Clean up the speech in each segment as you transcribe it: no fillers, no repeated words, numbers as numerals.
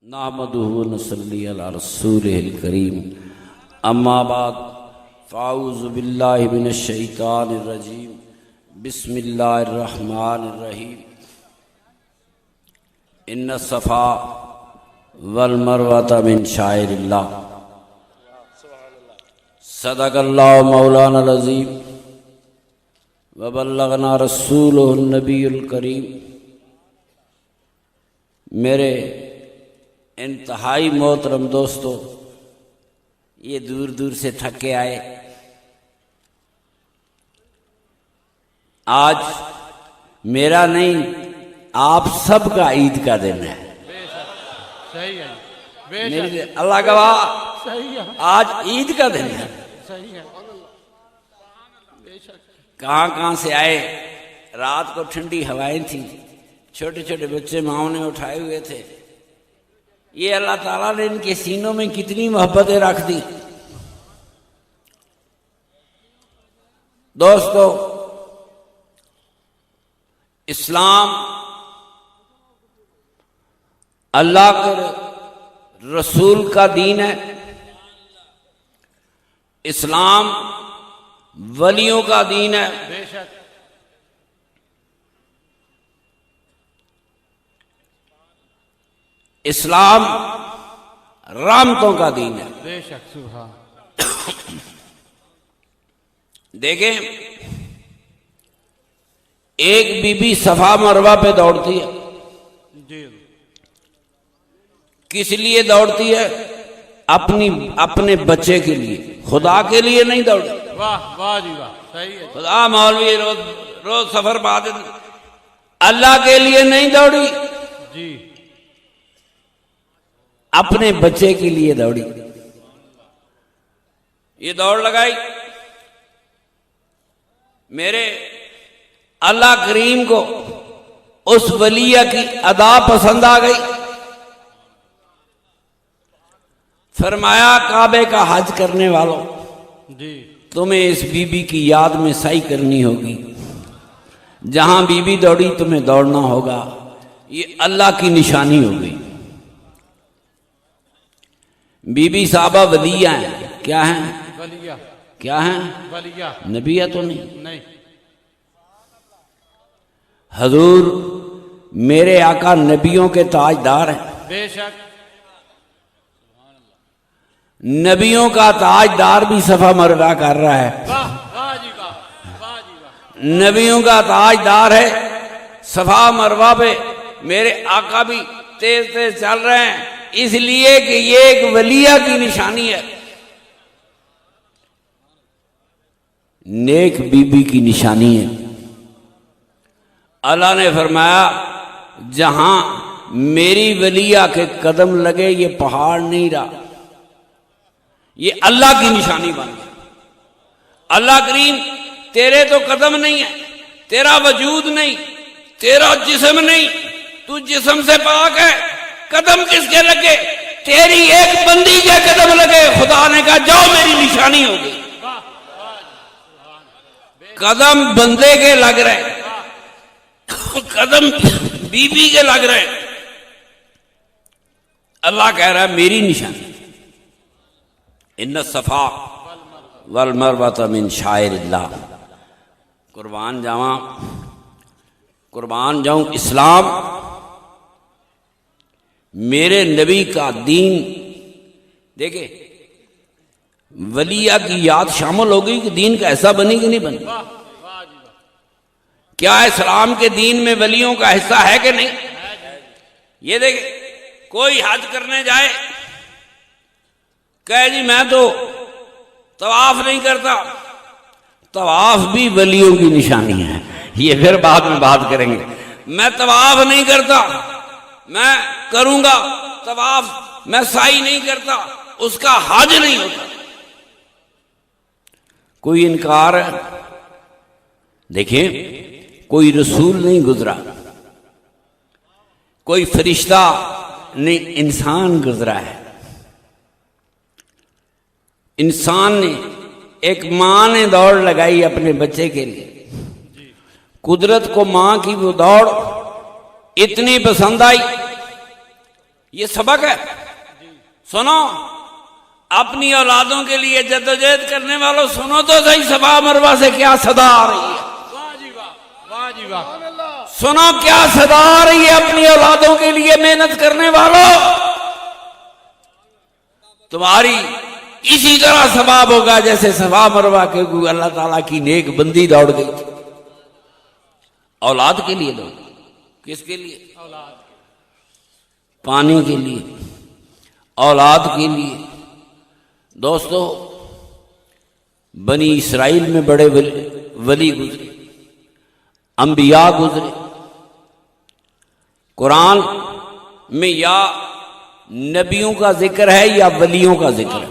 नहमदुहु व नसल्ली अला रसूलिहिल करीम अम्मा बाद फ़ाऊज़ु बिल्लाहि मिनश शैतानिर रजीम बिस्मिल्लाहिर रहमानिर रहीम इन्न सफ़ा वल मरवता मिन शाइरिल्लाह सदक़ल्लाहु मौलाना अज़ीम व बल्लगना रसूलुहुन नबियुल करीम। मेरे इंतहाई मोहतरम दोस्तों, ये दूर दूर से थक के आए। आज मेरा नहीं, आप सबका ईद का दिन है। सही है, मेरी अल्लाह गवाह, सही है, आज ईद का दिन है। सही है। कहाँ कहाँ से आए। रात को ठंडी हवाएं थी, छोटे छोटे बच्चे माओ ने उठाए हुए थे। ये अल्लाह ताला ने इनके सीनों में कितनी मोहब्बतें रख दी। दोस्तों, इस्लाम अल्लाह के रसूल का दीन है। इस्लाम वलियों का दीन है। बेशक इस्लाम रहमतों का दीन है। बेशक सुभान। देखें, एक बीबी सफा मरवा पे दौड़ती है। जी किस लिए दौड़ती है? अपने बच्चे के लिए, खुदा के लिए नहीं दौड़ती। वाह वाह जी वाह, सही है। खुदा मौलवी रोज सफर बाद अल्लाह के लिए नहीं दौड़ी, जी अपने बच्चे के लिए दौड़ी। ये दौड़ लगाई। मेरे अल्लाह करीम को उस वलिया की अदा पसंद आ गई। फरमाया, काबे का हज करने वालों, जी तुम्हें इस बीबी की याद में सही करनी होगी। जहां बीबी दौड़ी तुम्हें दौड़ना होगा। ये अल्लाह की निशानी हो गई। बीबी साहबा वलिया हैं। क्या हैं? बलिया। क्या हैं? बलिया नबिया तो नहीं। नहीं। हजूर मेरे आका नबियों के ताजदार हैं। बेशक नबियों का ताजदार भी सफा मरवा कर रहा है। वाह वाह जी वाह, वाह जी वाह। नबियों का ताजदार है। सफा मरवा पे मेरे आका भी तेज तेज चल रहे हैं, इसलिए कि ये एक वलिया की निशानी है, नेक बीबी की निशानी है। अल्लाह ने फरमाया, जहां मेरी वलिया के कदम लगे ये पहाड़ नहीं रहा, ये अल्लाह की निशानी बन गई। अल्लाह करीम, तेरे तो कदम नहीं है, तेरा वजूद नहीं, तेरा जिस्म नहीं, तू जिस्म से पाक है। कदम किसके लगे? तेरी एक बंदी के कदम लगे। खुदा ने कहा, जाओ मेरी निशानी हो गई। कदम बंदे के लग रहे, कदम बीबी के लग रहे। अल्लाह कह रहा है, मेरी निशानी। इन्न सफा वल मरवता मिन शाइरिल्लाह। कुर्बान जावा, कुर्बान जाऊं, इस्लाम मेरे नबी का दीन। देखे, वलिया की याद शामिल हो गई कि दीन का ऐसा बनी कि नहीं बनी। क्या इस्लाम के दीन में वलियों का हिस्सा है कि नहीं? ये देखे, कोई हज करने जाए, कहे जी मैं तो तवाफ नहीं करता। तवाफ भी वलियों की निशानी है, ये फिर बाद में बात करेंगे। मैं तवाफ नहीं करता, मैं करूंगा तवाफ, मैं साई नहीं करता, उसका हज नहीं होता। कोई इनकार है? देखिए, कोई रसूल नहीं गुजरा, कोई फरिश्ता नहीं, इंसान गुजरा है। इंसान ने, एक मां ने दौड़ लगाई अपने बच्चे के लिए। कुदरत को मां की वो दौड़ इतनी पसंद आई ये सबक है। सुनो, अपनी औलादों के लिए जद्दोजहद करने वालों, सुनो तो सही सफा मरवा से क्या सदा आ रही है। वाह जी वाह, वाह जी वाह। सुनो क्या सदा आ रही है अपनी औलादों के लिए मेहनत करने वालों। तुम्हारी इसी तरह सवाब होगा जैसे सफा मरवा के अल्लाह ताला की नेक बंदी दौड़ गई थी। औलाद के लिए दौड़, किसके लिए? औलाद, पानी के लिए, औलाद के लिए। दोस्तों, बनी इसराइल में बड़े वली गुजरे, अंबिया गुजरे। कुरान में या नबियों का जिक्र है या वलियों का जिक्र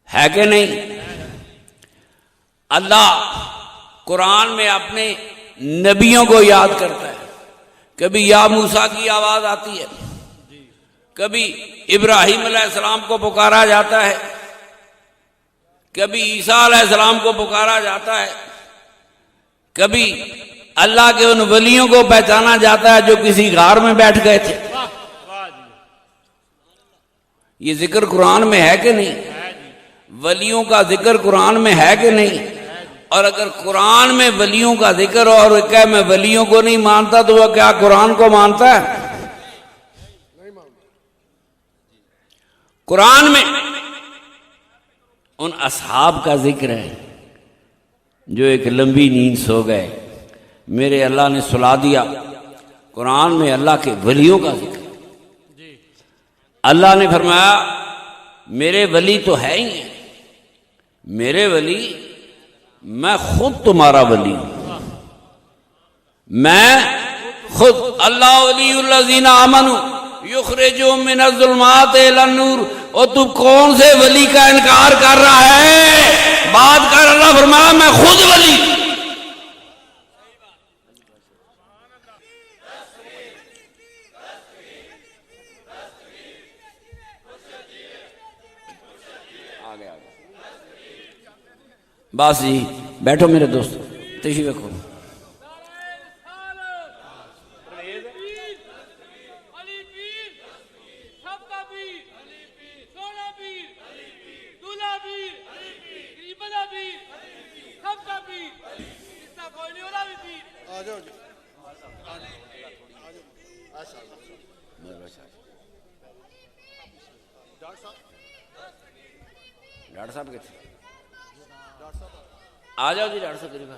है कि नहीं? अल्लाह कुरान में अपने नबियों को याद करता है। कभी या मूसा की आवाज आती है, कभी इब्राहिम अलैहिस्सलाम को पुकारा जाता है, कभी ईसा अलैहिस्सलाम को पुकारा जाता है, कभी अल्लाह के उन वलियों को पहचाना जाता है जो किसी गार में बैठ गए थे। ये जिक्र कुरान में है कि नहीं? वलियों का जिक्र कुरान में है कि नहीं? और अगर कुरान में वलियों का जिक्र हो और क्या मैं वलियों को नहीं मानता तो वह क्या कुरान को मानता है? कुरान में उन असहाब का जिक्र है जो एक लंबी नींद सो गए, मेरे अल्लाह ने सुला दिया। कुरान में अल्लाह के वलियों का जिक्र, अल्लाह ने फरमाया मेरे वली तो है ही है, मेरे वली, मैं खुद तुम्हारा वली हूं। मैं खुद अल्लाह वलीउल्लज़ीना आमनू युखरिजुहुम मिनज़्ज़ुलुमाति इलन-नूर। और तू कौन से वली का इनकार कर रहा है? बात कर। अल्लाह फरमाया मैं खुद वली। बस जी, बैठो मेरे दोस्त, तशरीफ रखो। डॉक्टर साहब के आ जाओ जी, डॉक्टर साहब करीब।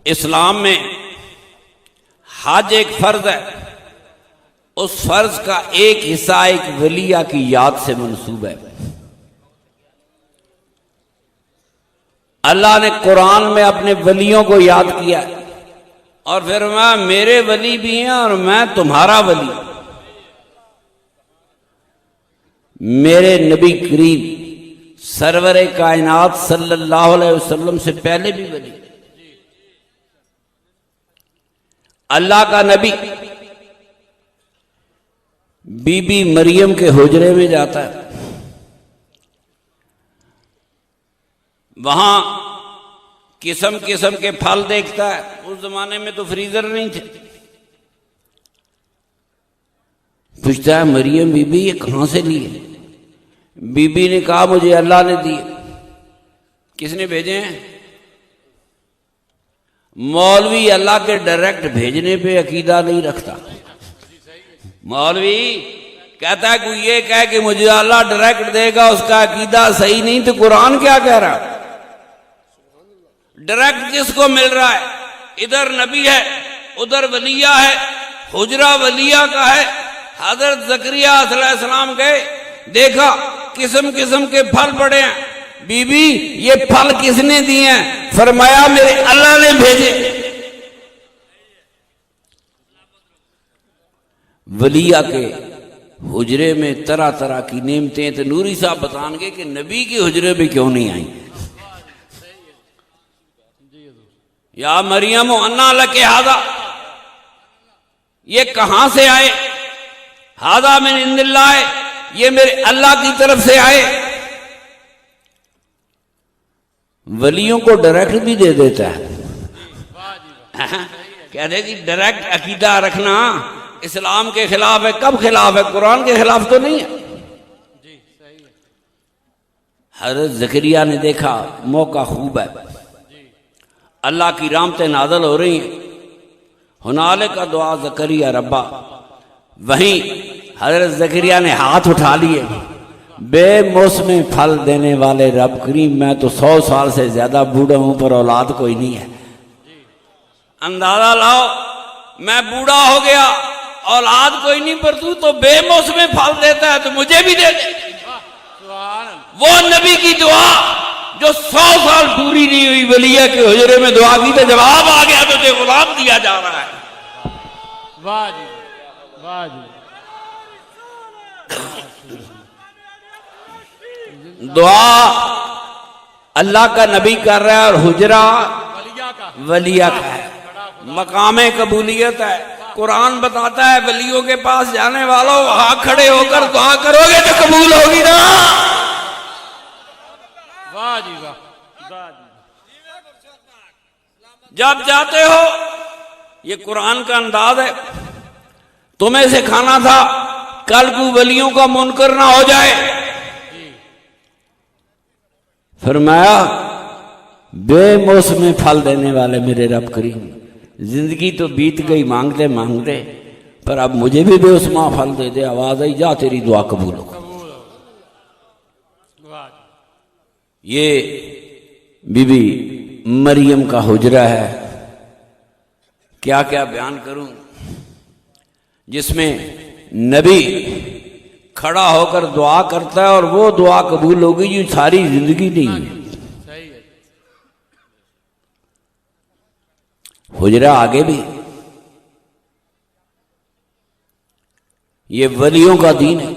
इस्लाम में हज एक फर्ज है, उस फर्ज का एक हिस्सा एक वलिया की याद से मंसूब है। अल्लाह ने कुरान में अपने वलियों को याद किया और फिर मैं मेरे वली भी हैं और मैं तुम्हारा वली। मेरे नबी करीम सरवरे कायनात सल्लल्लाहु अलैहि वसल्लम से पहले भी वली। अल्लाह का नबी बीबी मरियम के हुजरे में जाता है, वहां किस्म किस्म के फल देखता है। उस जमाने में तो फ्रीजर नहीं थे। पूछता है मरियम बीबी ये कहां से लिए? बीबी ने कहा मुझे अल्लाह ने दिए। किसने भेजे हैं? मौलवी अल्लाह के डायरेक्ट भेजने पे अकीदा नहीं रखता। मौलवी कहता है कोई ये कहे कि मुझे अल्लाह डायरेक्ट देगा, उसका अकीदा सही नहीं। तो कुरान क्या कह रहा? डायरेक्ट किसको मिल रहा है? इधर नबी है, उधर वलिया है, हुजरा वलिया का है। हजरत ज़करिया अलैहिस्सलाम गए, देखा किस्म किस्म के फल पड़े हैं। बीबी ये फल किसने दिए हैं? फरमाया मेरे अल्लाह ने भेजे। वलिया के हुजरे में तरह तरह की नेमतें। तो नूरी साहब बताएंगे कि नबी के हुजरे में क्यों नहीं आई? या मरियम अन्ना लके हादा, ये कहां से आए? हादा मिन इंदिल्लाह, ये मेरे अल्लाह की तरफ से आए। वलियों को डायरेक्ट भी दे देता है। कहते जी डायरेक्ट अकीदा रखना इस्लाम के खिलाफ है। कब खिलाफ है? कुरान के खिलाफ तो नहीं है। जी सही है। हज़रत ज़करिया ने देखा मौका खूब है, अल्लाह की रहमतें नाज़िल हो रही हैं। हुनाले का दुआ ज़करिया रब्बा। वहीं हज़रत ज़करिया ने हाथ उठा लिए, बेमौसमी फल देने वाले रब करीम, मैं तो 100 साल से ज्यादा बूढ़ा हूं पर औलाद कोई नहीं है। अंदाजा लाओ, मैं बूढ़ा हो गया, औलाद कोई नहीं, पर तू तो बेमौसमी फल देता है, तो मुझे भी दे दे। वो नबी की दुआ जो 100 साल पूरी नहीं हुई, वलिया के हुजरे में दुआ की तो जवाब आ गया, तो ते गुलाम दिया जा रहा है। वाह जी, वाह जी। दुआ अल्लाह का नबी कर रहा है और हुजरा वलिया का है, मकामे कबूलियत है। कुरान बताता है वलियों के पास जाने वालों, वहां खड़े होकर दुआ करोगे तो कबूल होगी ना। वाह जी वाह, वाह जी। जब जाते हो, ये कुरान का अंदाज है, तुम्हें सिखाना था कल को वलियों का मुनकर ना हो जाए। फरमाया बेमौसमी फल देने वाले मेरे रब करीम, जिंदगी तो बीत गई मांगते मांगते, पर अब मुझे भी बेमौसमा फल दे दे। आवाज आई, जा तेरी दुआ कबूल हो। ये बीबी मरियम का हुजरा है। क्या क्या बयान करूं, जिसमें नबी खड़ा होकर दुआ करता है और वो दुआ कबूल होगी जो सारी जिंदगी नहीं है। सही है। हुजरा आगे भी, ये वलियों का दीन है।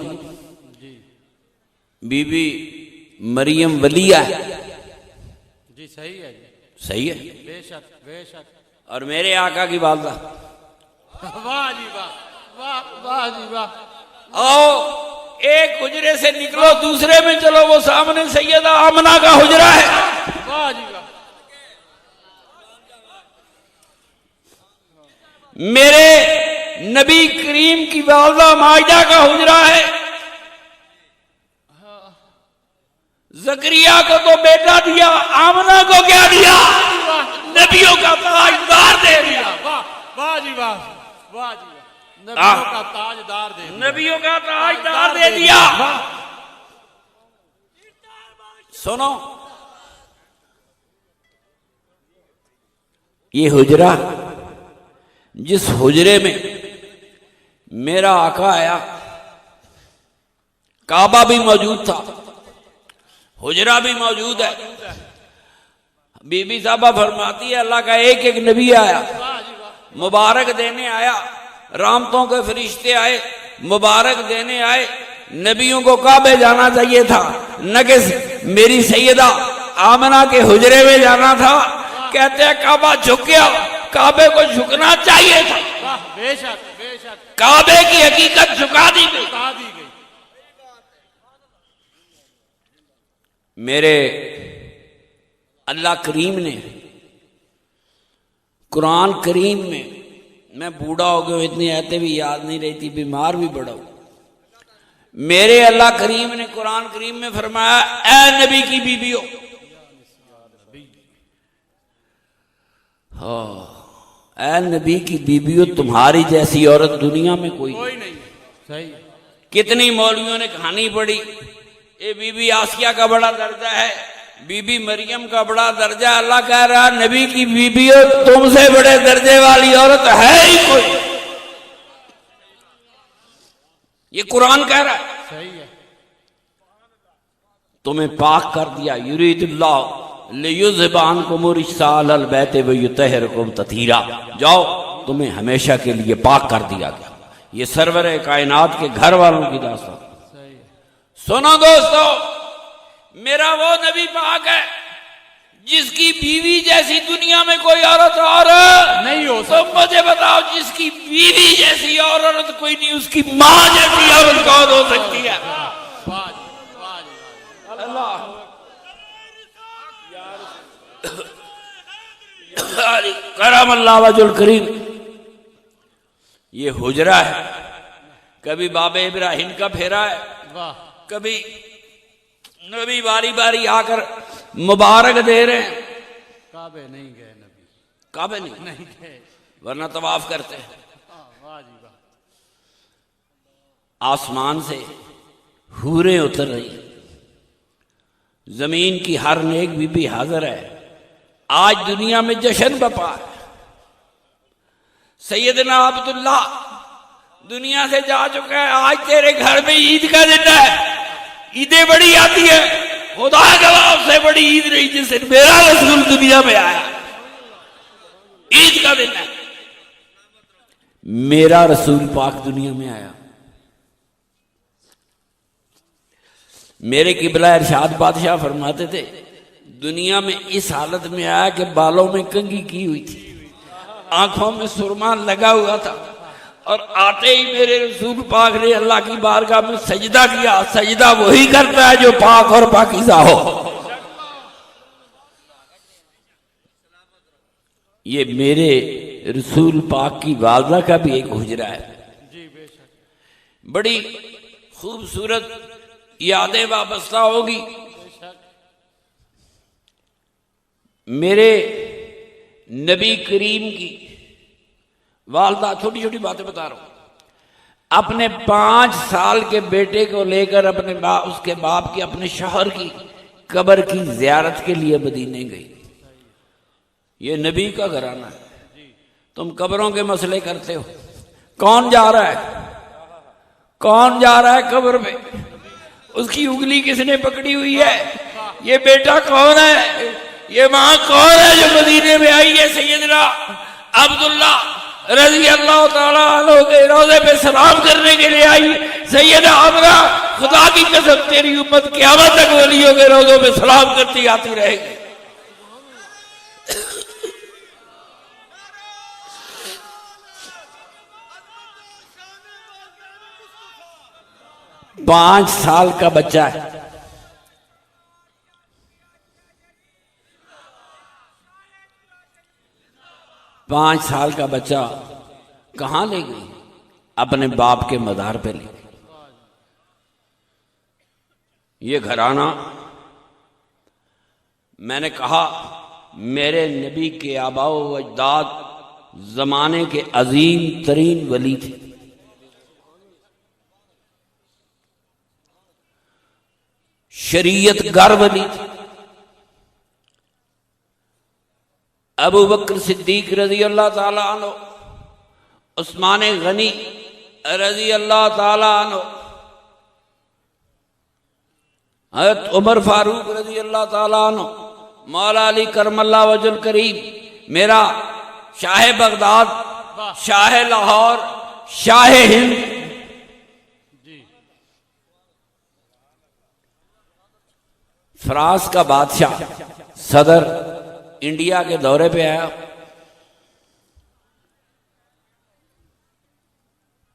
बीबी मरियम वलिया है। जी सही है, सही है, बेशक बेशक। और मेरे आका की वालदा। वाह जी वाह, वाह वाह जी वाह। आओ एक हुजरे से निकलो दूसरे में चलो, वो सामने सैयदा आमना का हुजरा है। वाह जी वाह। मेरे नबी करीम की वालदा माइदा का हुजरा है। ज़करिया को तो बेटा दिया, आमना को क्या दिया? नबियों का ताजदार दे दिया। वाह वाह जी वाह, वाह जी वाह। नबियों का ताजदार दे दिया। नबियों का ताजदार दे दिया। सुनो, ये हुजरा, जिस हुजरे में मेरा आका आया, काबा भी मौजूद था, हुजरा भी मौजूद है। बीबी साहबा फरमाती है अल्लाह का एक एक नबी आया, मुबारक देने आया, रामतों के फरिश्ते आए, मुबारक देने आए। नबियों को काबे जाना चाहिए था, न कि मेरी सैयदा आमना के हुजरे में जाना था। कहते हैं काबा झुक गया, काबे को झुकना चाहिए था। बेशक बेशक। काबे की हकीकत झुका दी गई। मेरे अल्लाह करीम ने कुरान करीम में, मैं बूढ़ा हो गया, इतनी आयतें भी याद नहीं रहती, बीमार भी बड़ा हूं। मेरे अल्लाह करीम ने कुरान करीम में फरमाया, ऐ नबी की बीबियों, ऐ नबी की बीबियों, तुम्हारी जैसी औरत दुनिया में कोई नहीं। सही। कितनी मौलवियों ने कहानी पढ़ी, ये बीबी आसिया का बड़ा दर्जा है, बीबी मरियम का बड़ा दर्जा। अल्लाह कह रहा नबी की बीबियों, तुमसे बड़े दर्जे वाली औरत है ही कोई। ये कुरान कह रहा है। सही है। तुम्हें पाक कर दिया। युरीदुल्लाह लियुज़हिबानकुम रिज्सा अहल बैत व युतहिरकुम तत्हीरा। जाओ, तुम्हें हमेशा के लिए पाक कर दिया गया। ये सरवर कायनात के घर वालों की दास्तान। सुनो दोस्तों, मेरा वो नबी पाक है जिसकी बीवी जैसी दुनिया में कोई औरत और नहीं हो। तो मुझे बताओ, जिसकी बीवी जैसी और औरत कोई नहीं, उसकी मां जैसी औरत कौन हो सकती है? अल्लाह करम अल्लाह वजुल करीम। ये हुजरा है, कभी बाबे इब्राहिम का फेरा है, वाह कभी नबी बारी बारी आकर मुबारक दे रहे हैं। काबे नहीं गए नबी, काबे नहीं गए, वरना तवाफ करते हैं। वाह जी वाह। आसमान से हूरें उतर रही, जमीन की हर नेक बीबी हाजिर है। आज दुनिया में जश्न बपा है। सैयदना अब्दुल्ला दुनिया से जा चुका है, आज तेरे घर में ईद का दिन है। ईदें बड़ी आती है, खुदा गवाह से बड़ी ईद रही जिस दिन मेरा रसूल दुनिया में आया। ईद का दिन है, मेरा रसूल पाक दुनिया में आया। मेरे किबला इरशाद बादशाह फरमाते थे, दुनिया में इस हालत में आया कि बालों में कंघी की हुई थी, आंखों में सुरमा लगा हुआ था, और आते ही मेरे रसूल पाक ने अल्लाह की बारगाह में सजदा किया। सजदा वही करता है जो पाक और पाकीज़ा हो। ये मेरे रसूल पाक की वालदा का भी एक हुजरा है। जी बेशक, बड़ी खूबसूरत यादें वाबस्ता होगी। मेरे नबी करीम की वालदा, छोटी छोटी बातें बता रहा हूं, अपने 5 साल के बेटे को लेकर अपने उसके बाप की, अपने शौहर की कब्र की जियारत के लिए मदीने गई। ये नबी का घराना है, तुम कब्रों के मसले करते हो। कौन जा रहा है, कौन जा रहा है कब्र में? उसकी उंगली किसने पकड़ी हुई है? ये बेटा कौन है? ये मां कौन है जो मदीने में आई है? सैयदना अब्दुल्ला रजी अल्लाह ताला अन्हु के रोज़े पे सलाम करने के लिए आई। सैयदा अमरा, खुदा की कसम तेरी उम्मत क़यामत तक वलियों के रोज़ों पे सलाम करती आती रहेगी। 5 साल का बच्चा है। पांच साल का बच्चा कहां ले गई? अपने बाप के मज़ार पे ले गई। ये घराना, मैंने कहा, मेरे नबी के आबाओ व अजदाद जमाने के अजीम तरीन वली थे। शरीयत गर वली थे। अबू बकर सिद्दीक रजी अल्लाह ताला अन्हु, उस्मान गनी रजी अल्लाह ताला अन्हु, हज़रत उमर फारूक रजी अल्लाह ताला अन्हु, मौला अली करमल्ला वजुल करीम, मेरा शाह बगदाद, शाह लाहौर, शाह हिंद, फ्रांस का बादशाह, सदर इंडिया के दौरे पे आया।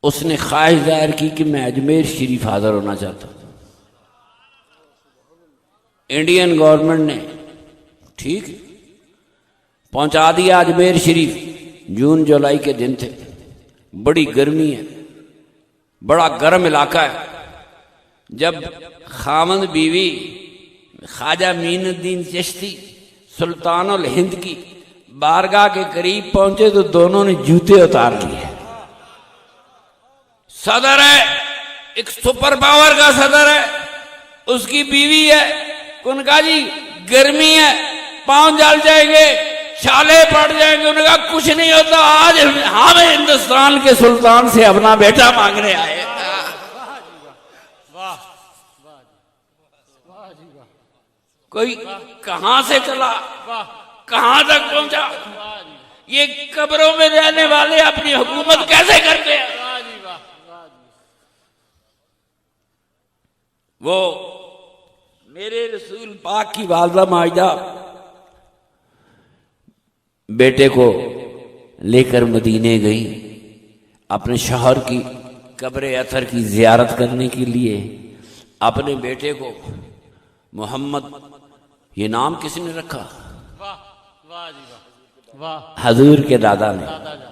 उसने ख्वाहिश जाहिर की कि मैं अजमेर शरीफ हाजिर होना चाहता हूं। इंडियन गवर्नमेंट ने ठीक पहुंचा दिया अजमेर शरीफ। जून जुलाई के दिन थे, बड़ी गर्मी है, बड़ा गर्म इलाका है। जब खामद बीवी ख्वाजा मीनुद्दीन चिश्ती सुल्तानुल हिंद की बारगाह के करीब पहुंचे तो दोनों ने जूते उतार लिए। सदर है, एक सुपर पावर का सदर है, उसकी बीवी है। उनका जी गर्मी है, पांव जल जाएंगे, छाले पड़ जाएंगे। उन्होंने कहा कुछ नहीं होता, आज हम हिंदुस्तान के सुल्तान से अपना बेटा मांगने आए। कोई कहां से चला, कहां तक पहुंचा। ये कब्रों में रहने वाले अपनी हुकूमत कैसे करते हैं? वो मेरे रसूल पाक की वालदा माजिदा बेटे को लेकर मदीने गई, अपने शौहर की कब्र अतर की जियारत करने के लिए। अपने बेटे को मोहम्मद, ये नाम किसने रखा? वाह हजूर के दादा ने। दादा जान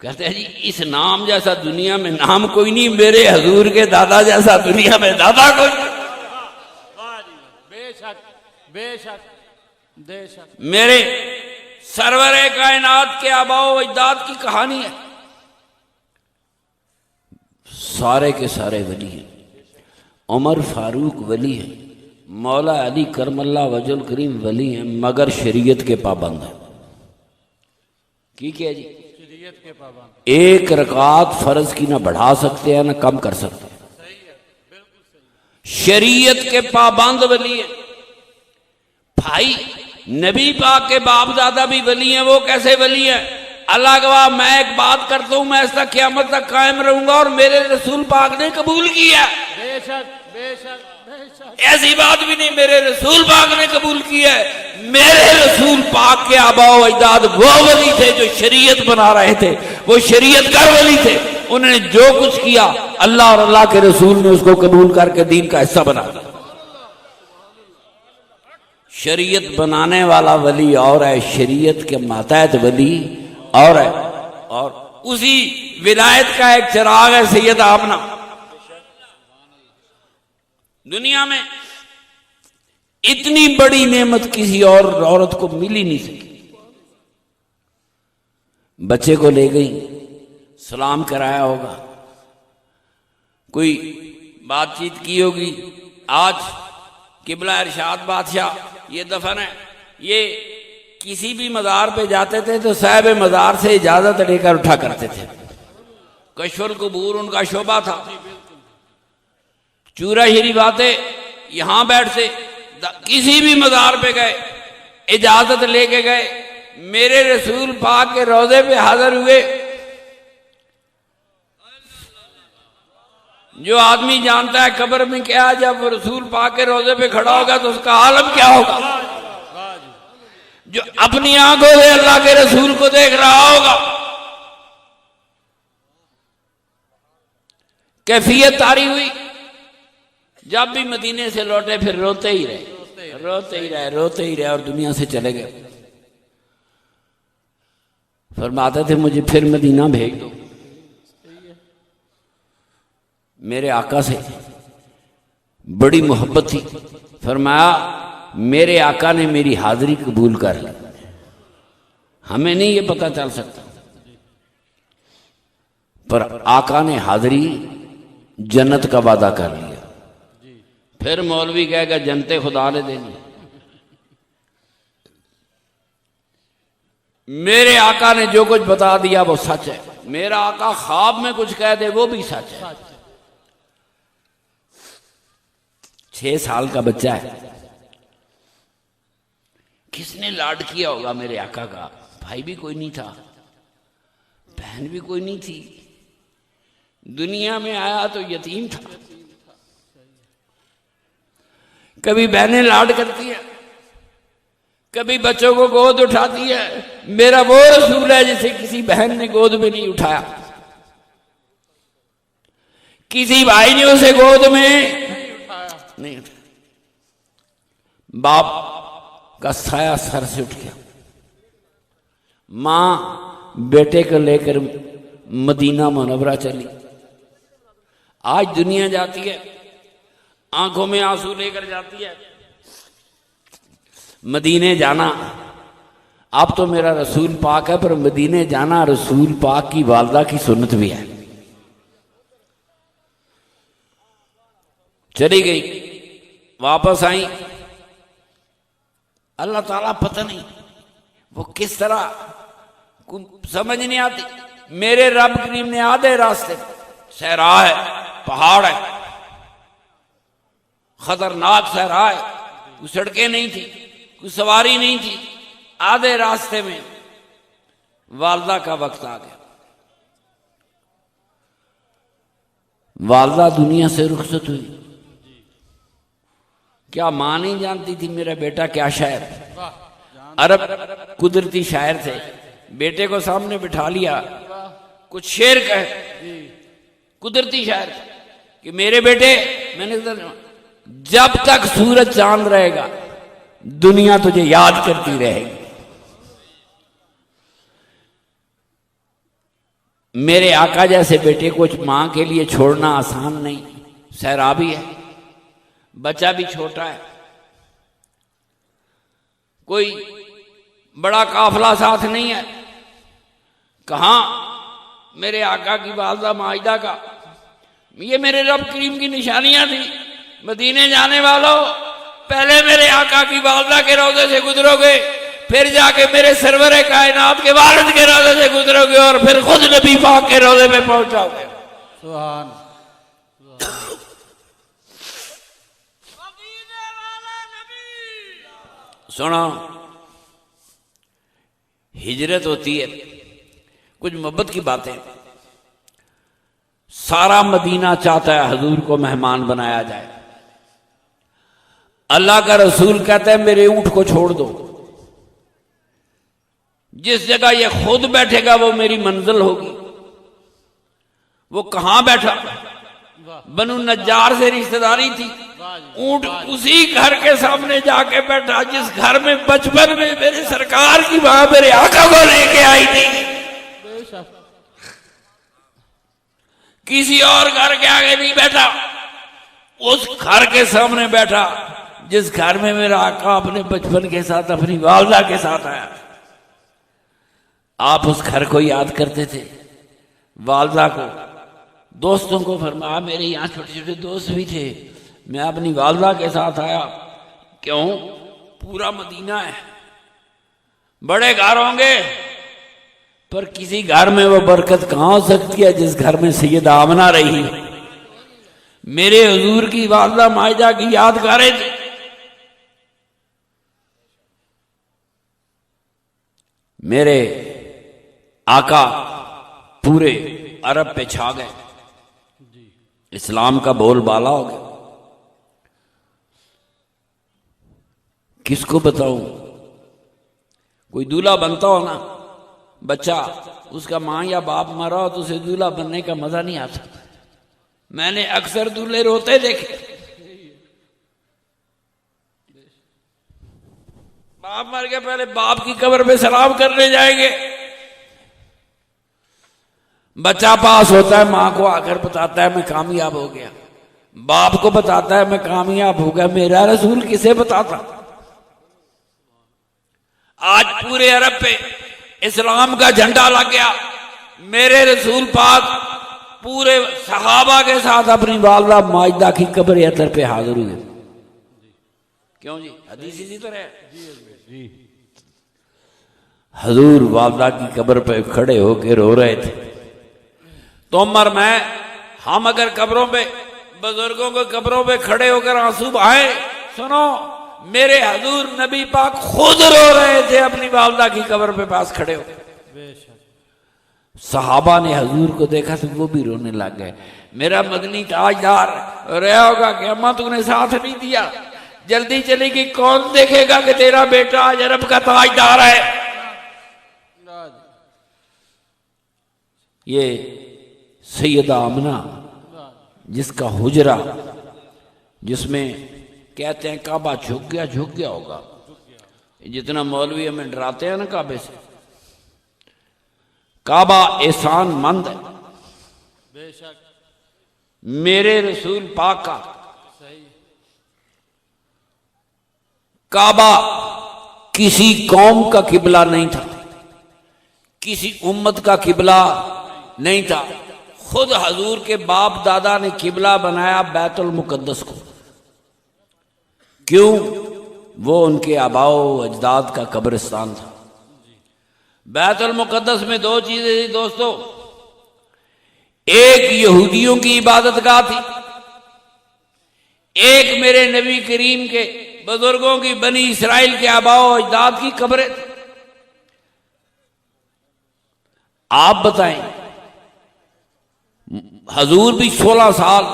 कहते हैं जी इस नाम जैसा दुनिया में नाम कोई नहीं, मेरे हजूर के दादा जैसा दुनिया में दादा कोई नहीं। वाह जी बेशक बेशक बेशक मेरे सरवरे कायनात के आबाओ अजदाद की कहानी है। सारे के सारे वली हैं। उमर फारूक वली है, मौला अली करमल्ला वजुल करीम वली हैं, मगर शरीयत के पाबंद हैं। की क्या जी? शरीयत के पाबंद। एक रकात फर्ज की ना बढ़ा सकते हैं ना कम कर सकते हैं। सही है, बिल्कुल सही। शरीयत के पाबंद वली हैं। भाई नबी पाक के बाप दादा भी वली हैं। वो कैसे वली हैं? अल्लाह गवाह, मैं एक बात करता हूं, मैं ऐसा क़यामत तक कायम रहूंगा और मेरे रसूल पाक ने कबूल किया। बेशक बेशक बेशक ऐसी बात भी नहीं, मेरे रसूल पाक ने कबूल किया है। मेरे रसूल पाक के आबाओ अजदाद वो वली थे जो शरीयत बना रहे थे, वो शरीयत कर वली थे। उन्होंने जो कुछ किया अल्लाह और अल्लाह के रसूल ने उसको कबूल करके दीन का हिस्सा बना दिया। शरीयत बनाने वाला वली और है, शरीयत के मातहत वली और है। और उसी विलायत का एक चिराग है सैयद आमना। दुनिया में इतनी बड़ी नेमत किसी और औरत को मिल ही नहीं सकी। बच्चे को ले गई, सलाम कराया होगा, कोई बातचीत की होगी। आज किबला इरशाद बादशाह ये दफन है, ये किसी भी मज़ार पे जाते थे तो साहब मज़ार से इजाजत लेकर उठा करते थे। कशफुल कुबूर उनका शोबा था। चूरा शरीफ आते, यहां बैठते, किसी भी मज़ार पे गए इजाजत लेके गए, मेरे रसूल पाक के रोजे पे हाजिर हुए। जो आदमी जानता है कब्र में क्या, जब रसूल पाक के रोजे पे खड़ा होगा तो उसका आलम क्या होगा। जो अपनी आंखों से अल्लाह के रसूल को देख रहा होगा, कैफियत तारी हुई। जब भी मदीने से लौटे फिर रोते ही रहे, रोते ही रहे, रोते ही रहे और दुनिया से चले गए। फरमाते थे मुझे फिर मदीना भेज दो। मेरे आका से बड़ी मोहब्बत थी। फरमाया मेरे आका ने मेरी हाजिरी कबूल कर ली। हमें नहीं ये पता चल सकता, पर आका ने हाजिरी जन्नत का वादा कर लिया। फिर मौलवी कहेगा जन्नते खुदा ने देनी। मेरे आका ने जो कुछ बता दिया वो सच है। मेरा आका ख्वाब में कुछ कह दे वो भी सच है। 6 साल का बच्चा है, किसने लाड किया होगा मेरे आका का? भाई भी कोई नहीं था, बहन भी कोई नहीं थी, दुनिया में आया तो यतीम था। कभी बहनें लाड करती है, कभी बच्चों को गोद उठाती है। मेरा वो रसूल है जिसे किसी बहन ने गोद में नहीं उठाया, किसी भाई ने उसे गोद में नहीं उठाया। बाप का साया सर से उठ गया। मां बेटे को लेकर मदीना मुनव्वरा चली। आज दुनिया जाती है, आंखों में आंसू लेकर जाती है। मदीने जाना, अब तो मेरा रसूल पाक है, पर मदीने जाना रसूल पाक की वालदा की सुन्नत भी है। चली गई, वापस आई। अल्लाह ताला पता नहीं वो किस तरह समझ नहीं आती। मेरे रब करीम ने आधे रास्ते, सहरा है, पहाड़ है, खतरनाक सहरा है, कोई सड़कें नहीं थी, कोई सवारी नहीं थी। आधे रास्ते में वालदा का वक्त आ गया। वालदा दुनिया से रुखसत हुई। क्या मां नहीं जानती थी मेरा बेटा क्या शायर? अरब कुदरती शायर थे। बेटे को सामने बिठा लिया, कुछ शेर कहे, कुदरती शायर कि मेरे बेटे, मैंने जब तक सूरज चांद रहेगा दुनिया तुझे याद करती रहेगी। मेरे आका जैसे बेटे को मां के लिए छोड़ना आसान नहीं, सहरा भी है, बच्चा भी छोटा है, कोई बड़ा काफिला साथ नहीं है। कहां मेरे आका की वालदा माजिदा का, ये मेरे रब करीम की निशानियां थी। मदीने जाने वालों, पहले मेरे आका की वालदा के रोज़े से गुजरोगे, फिर जाके मेरे सरवरे कायनात के वालिद के रोज़े से गुजरोगे और फिर खुद नबी पाक के रोज़े में पहुंचाओगे। सुभान सुनो, हिजरत होती है, कुछ मोहब्बत की बातें। सारा मदीना चाहता है हजूर को मेहमान बनाया जाए। अल्लाह का रसूल कहता है मेरे ऊंट को छोड़ दो, जिस जगह ये खुद बैठेगा वो मेरी मंजिल होगी। वो कहां बैठा? बनु नज्जार से रिश्तेदारी थी, ऊंट उसी घर के सामने जाके बैठा जिस घर में बचपन में मेरे सरकार की मां मेरे आका को लेके आई थी। किसी और घर के आगे नहीं बैठा, उस घर के सामने बैठा जिस घर में मेरा आका अपने बचपन के साथ अपनी वालदा के साथ आया। आप उस घर को याद करते थे, वालदा को, दोस्तों को फरमाया मेरे यहां छोटे छोटे दोस्त भी थे, मैं अपनी वालदा के साथ आया। क्यों? पूरा मदीना है, बड़े घर होंगे, पर किसी घर में वो बरकत कहां हो सकती है जिस घर में सैयदा आमना रही। मेरे हुजूर की वालदा माजिदा की याद कर रहे थे। मेरे आका पूरे अरब पे छा गए, इस्लाम का बोलबाला हो गया। किसको बताऊं? कोई दूल्हा बनता हो ना बच्चा, उसका मां या बाप मरा हो तो उसे दूल्हा बनने का मजा नहीं आता। मैंने अक्सर दूल्हे रोते देखे, बाप मर गया, पहले बाप की कब्र पे सलाम करने जाएंगे। बच्चा पास होता है, मां को आकर बताता है मैं कामयाब हो गया, बाप को बताता है मैं कामयाब हो गया। मेरा रसूल किसे बताता? आज पूरे अरब पे इस्लाम का झंडा लग गया। मेरे रसूल पाक पूरे सहाबा के साथ अपनी वालदा माजिदा की कब्र अतर पे हाजिर हुए। क्यों जी? हदीस इसी तरह है। हजूर वालदा की कब्र पे खड़े होकर रो रहे थे। तो उमर मैं, हम अगर कब्रों पे, बुजुर्गों को कब्रों पे खड़े होकर आंसू बहाए, सुनो, मेरे हजूर नबी पाक खुद रो रहे थे अपनी वालदा की कब्र पे पास खड़े हो। सहाबा ने हजूर को देखा तो वो भी रोने लग गए। मेरा मदनी ताजदार रहा होगा कि अम्मा तूने साथ नहीं दिया, जल्दी चलेगी, कौन देखेगा कि तेरा बेटा आज अरब का ताजदार है। ये सैयदा आमना जिसका हुजरा, जिसमें कहते हैं काबा झुक गया होगा, जितना मौलवी हमें डराते हैं ना काबे से, काबा एहसान मंद है बेशक। मेरे रसूल पाक का काबा किसी कौम का किबला नहीं था, किसी उम्मत का किबला नहीं था। खुद हजूर के बाप दादा ने किबला बनाया बैतुल मुकद्दस को। क्यों? वो उनके आबाओ अजदाद का कब्रिस्तान था। बैतुल मुकद्दस में दो चीजें थी दोस्तों, एक यहूदियों की इबादत गाह थी, एक मेरे नबी करीम के बुजुर्गों की बनी इसराइल के आबाओ अजदाद की कब्रें थी। आप बताएं, हजूर भी 16 साल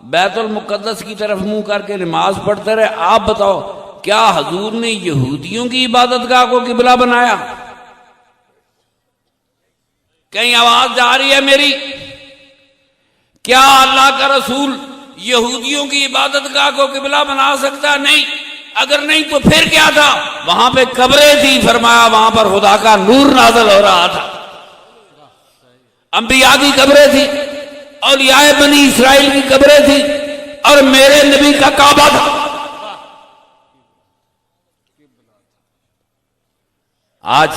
बैतुल मुकद्दस की तरफ मुंह करके नमाज पढ़ते रहे। आप बताओ, क्या हजूर ने यहूदियों की इबादतगाह को किबला बनाया? कहीं आवाज जा रही है मेरी? क्या अल्लाह का रसूल यहूदियों की इबादतगाह को किबला बना सकता? नहीं। अगर नहीं तो फिर क्या था? वहां पे कब्रें थी, फरमाया वहां पर खुदा का नूर नाज़िल हो रहा था। अंबिया की कब्रें थी, औलियाए बनी इसराइल की कब्रें थी, और मेरे नबी का काबा था। आज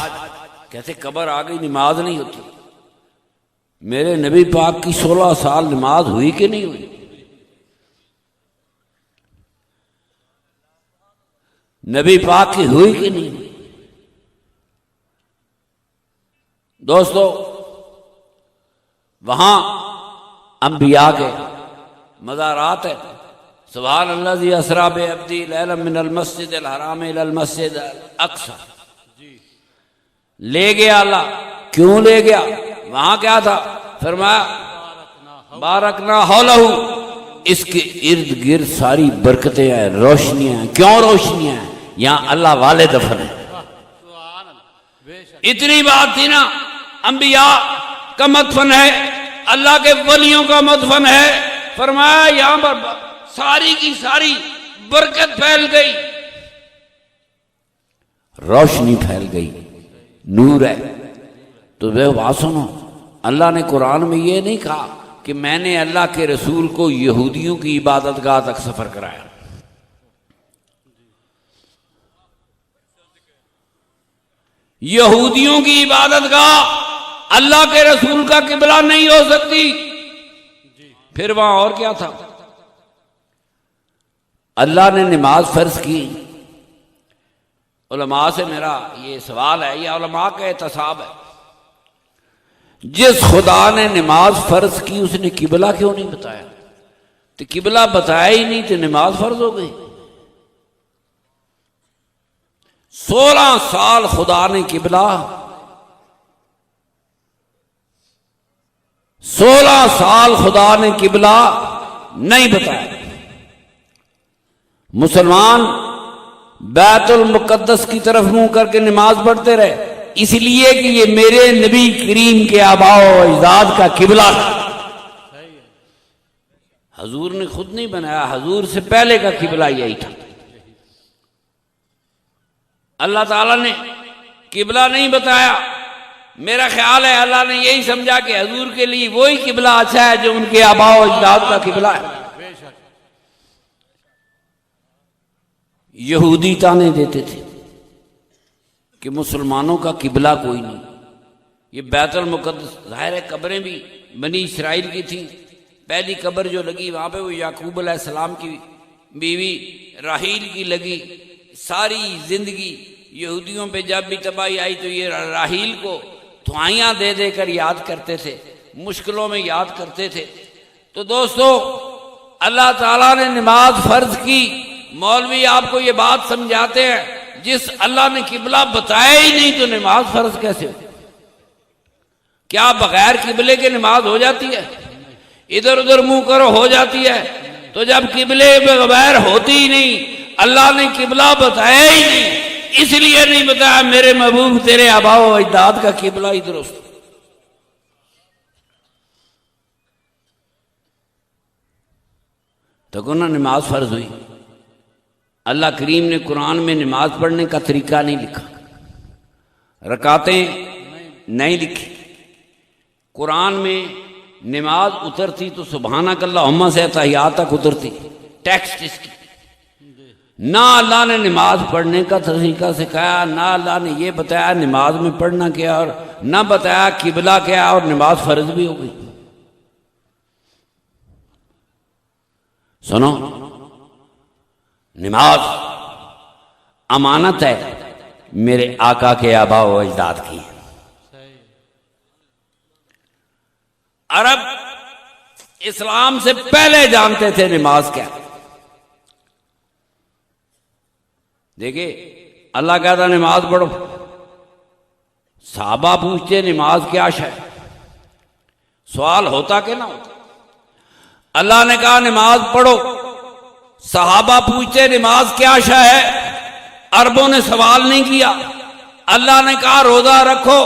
कहते कब्र आ गई, नमाज नहीं होती। मेरे नबी पाक की 16 साल नमाज हुई कि नहीं हुई? नबी पाक की हुई कि नहीं? दोस्तों, वहां अंबिया के मज़ारात है। सुभान अल्लाज़ी असरा बि अब्दी लैलन मिनल मस्जिदिल हराम इलल मस्जिदिल अक्सा। ले गया अल्लाह। क्यों ले गया? वहां क्या था? फरमाया बारकना हौलहू, इसके इर्द गिर्द सारी बरकतें हैं, रोशनियां हैं। क्यों रोशनियां हैं? यहां अल्लाह वाले दफन है। इतनी बात थी ना, अंबिया का मदफन है, अल्लाह के वलियों का मदफन है। फरमाया यहां पर सारी की सारी बरकत फैल गई, रोशनी फैल गई, नूर है। तो वे बात सुनो, अल्लाह ने कुरान में ये नहीं कहा कि मैंने अल्लाह के रसूल को यहूदियों की इबादतगाह तक सफर कराया। यहूदियों की इबादतगाह अल्लाह के रसूल का किबला नहीं हो सकती। फिर वहां और क्या था? अल्लाह ने नमाज फर्ज की। उलमा से मेरा ये सवाल है, या उलमा का एहतसाब है, जिस खुदा ने नमाज फर्ज की उसने किबला क्यों नहीं बताया? तो किबला बताया ही नहीं तो नमाज फर्ज हो गई। 16 साल खुदा ने किबला, 16 साल खुदा ने किबला नहीं बताया। मुसलमान बैतुल मुकद्दस की तरफ मुंह करके नमाज पढ़ते रहे, इसलिए कि ये मेरे नबी करीम के आबाओ अजदाद का किबला था। हजूर ने खुद नहीं बनाया, हजूर से पहले का किबला यही था। अल्लाह ताला ने किबला नहीं बताया। मेरा ख्याल है अल्लाह ने यही समझा कि हजूर के लिए वही किबला अच्छा है जो उनके आबाओ अजदाद का किबला है। यहूदी ताने देते थे कि मुसलमानों का किबला कोई नहीं। ये बैतुल मुकद्दस, जाहिर है कब्रें भी बनी इसराइल की थी। पहली कब्र जो लगी वहां पे वो याकूब अलैहिस्सलाम की बीवी राहील की लगी। सारी जिंदगी यहूदियों पे जब भी तबाही आई तो ये राहील को दुआएं दे देकर याद करते थे, मुश्किलों में याद करते थे। तो दोस्तों, अल्लाह ताला ने नमाज फर्ज की। मौलवी आपको ये बात समझाते हैं, जिस अल्लाह ने किबला बताया ही नहीं तो नमाज फर्ज कैसे हो? क्या बगैर किबले के नमाज हो जाती है? इधर उधर मुंह करो हो जाती है। तो जब किबले बगैर होती ही नहीं, अल्लाह ने किबला बताया ही नहीं, इसलिए नहीं बताया मेरे महबूब तेरे आबाओ अजदाद का किबला ही दुरुस्त। तो को ना नमाज फर्ज हुई। अल्लाह करीम ने कुरान में नमाज पढ़ने का तरीका नहीं लिखा, रकातें नहीं लिखी। कुरान में नमाज उतरती तो सुबहानक अल्लाहुम्मा से तहियात तक उतरती, टेक्स्ट इसकी। ना अल्लाह ने नमाज पढ़ने का तरीका सिखाया, ना अल्लाह ने यह बताया नमाज में पढ़ना क्या, और ना बताया किबला क्या, और नमाज फर्ज भी हो गई। सुनो, नमाज अमानत है मेरे आका के आबा व अजदाद की। अरब इस्लाम से पहले जानते थे नमाज क्या। देखिए, अल्लाह कहता नमाज पढ़ो, साहबा पूछते नमाज क्या है? सवाल होता कि ना होता? अल्लाह ने कहा नमाज पढ़ो, सहाबा पूछते नमाज क्या शय है? अरबों ने सवाल नहीं किया। अल्लाह ने कहा रोजा रखो,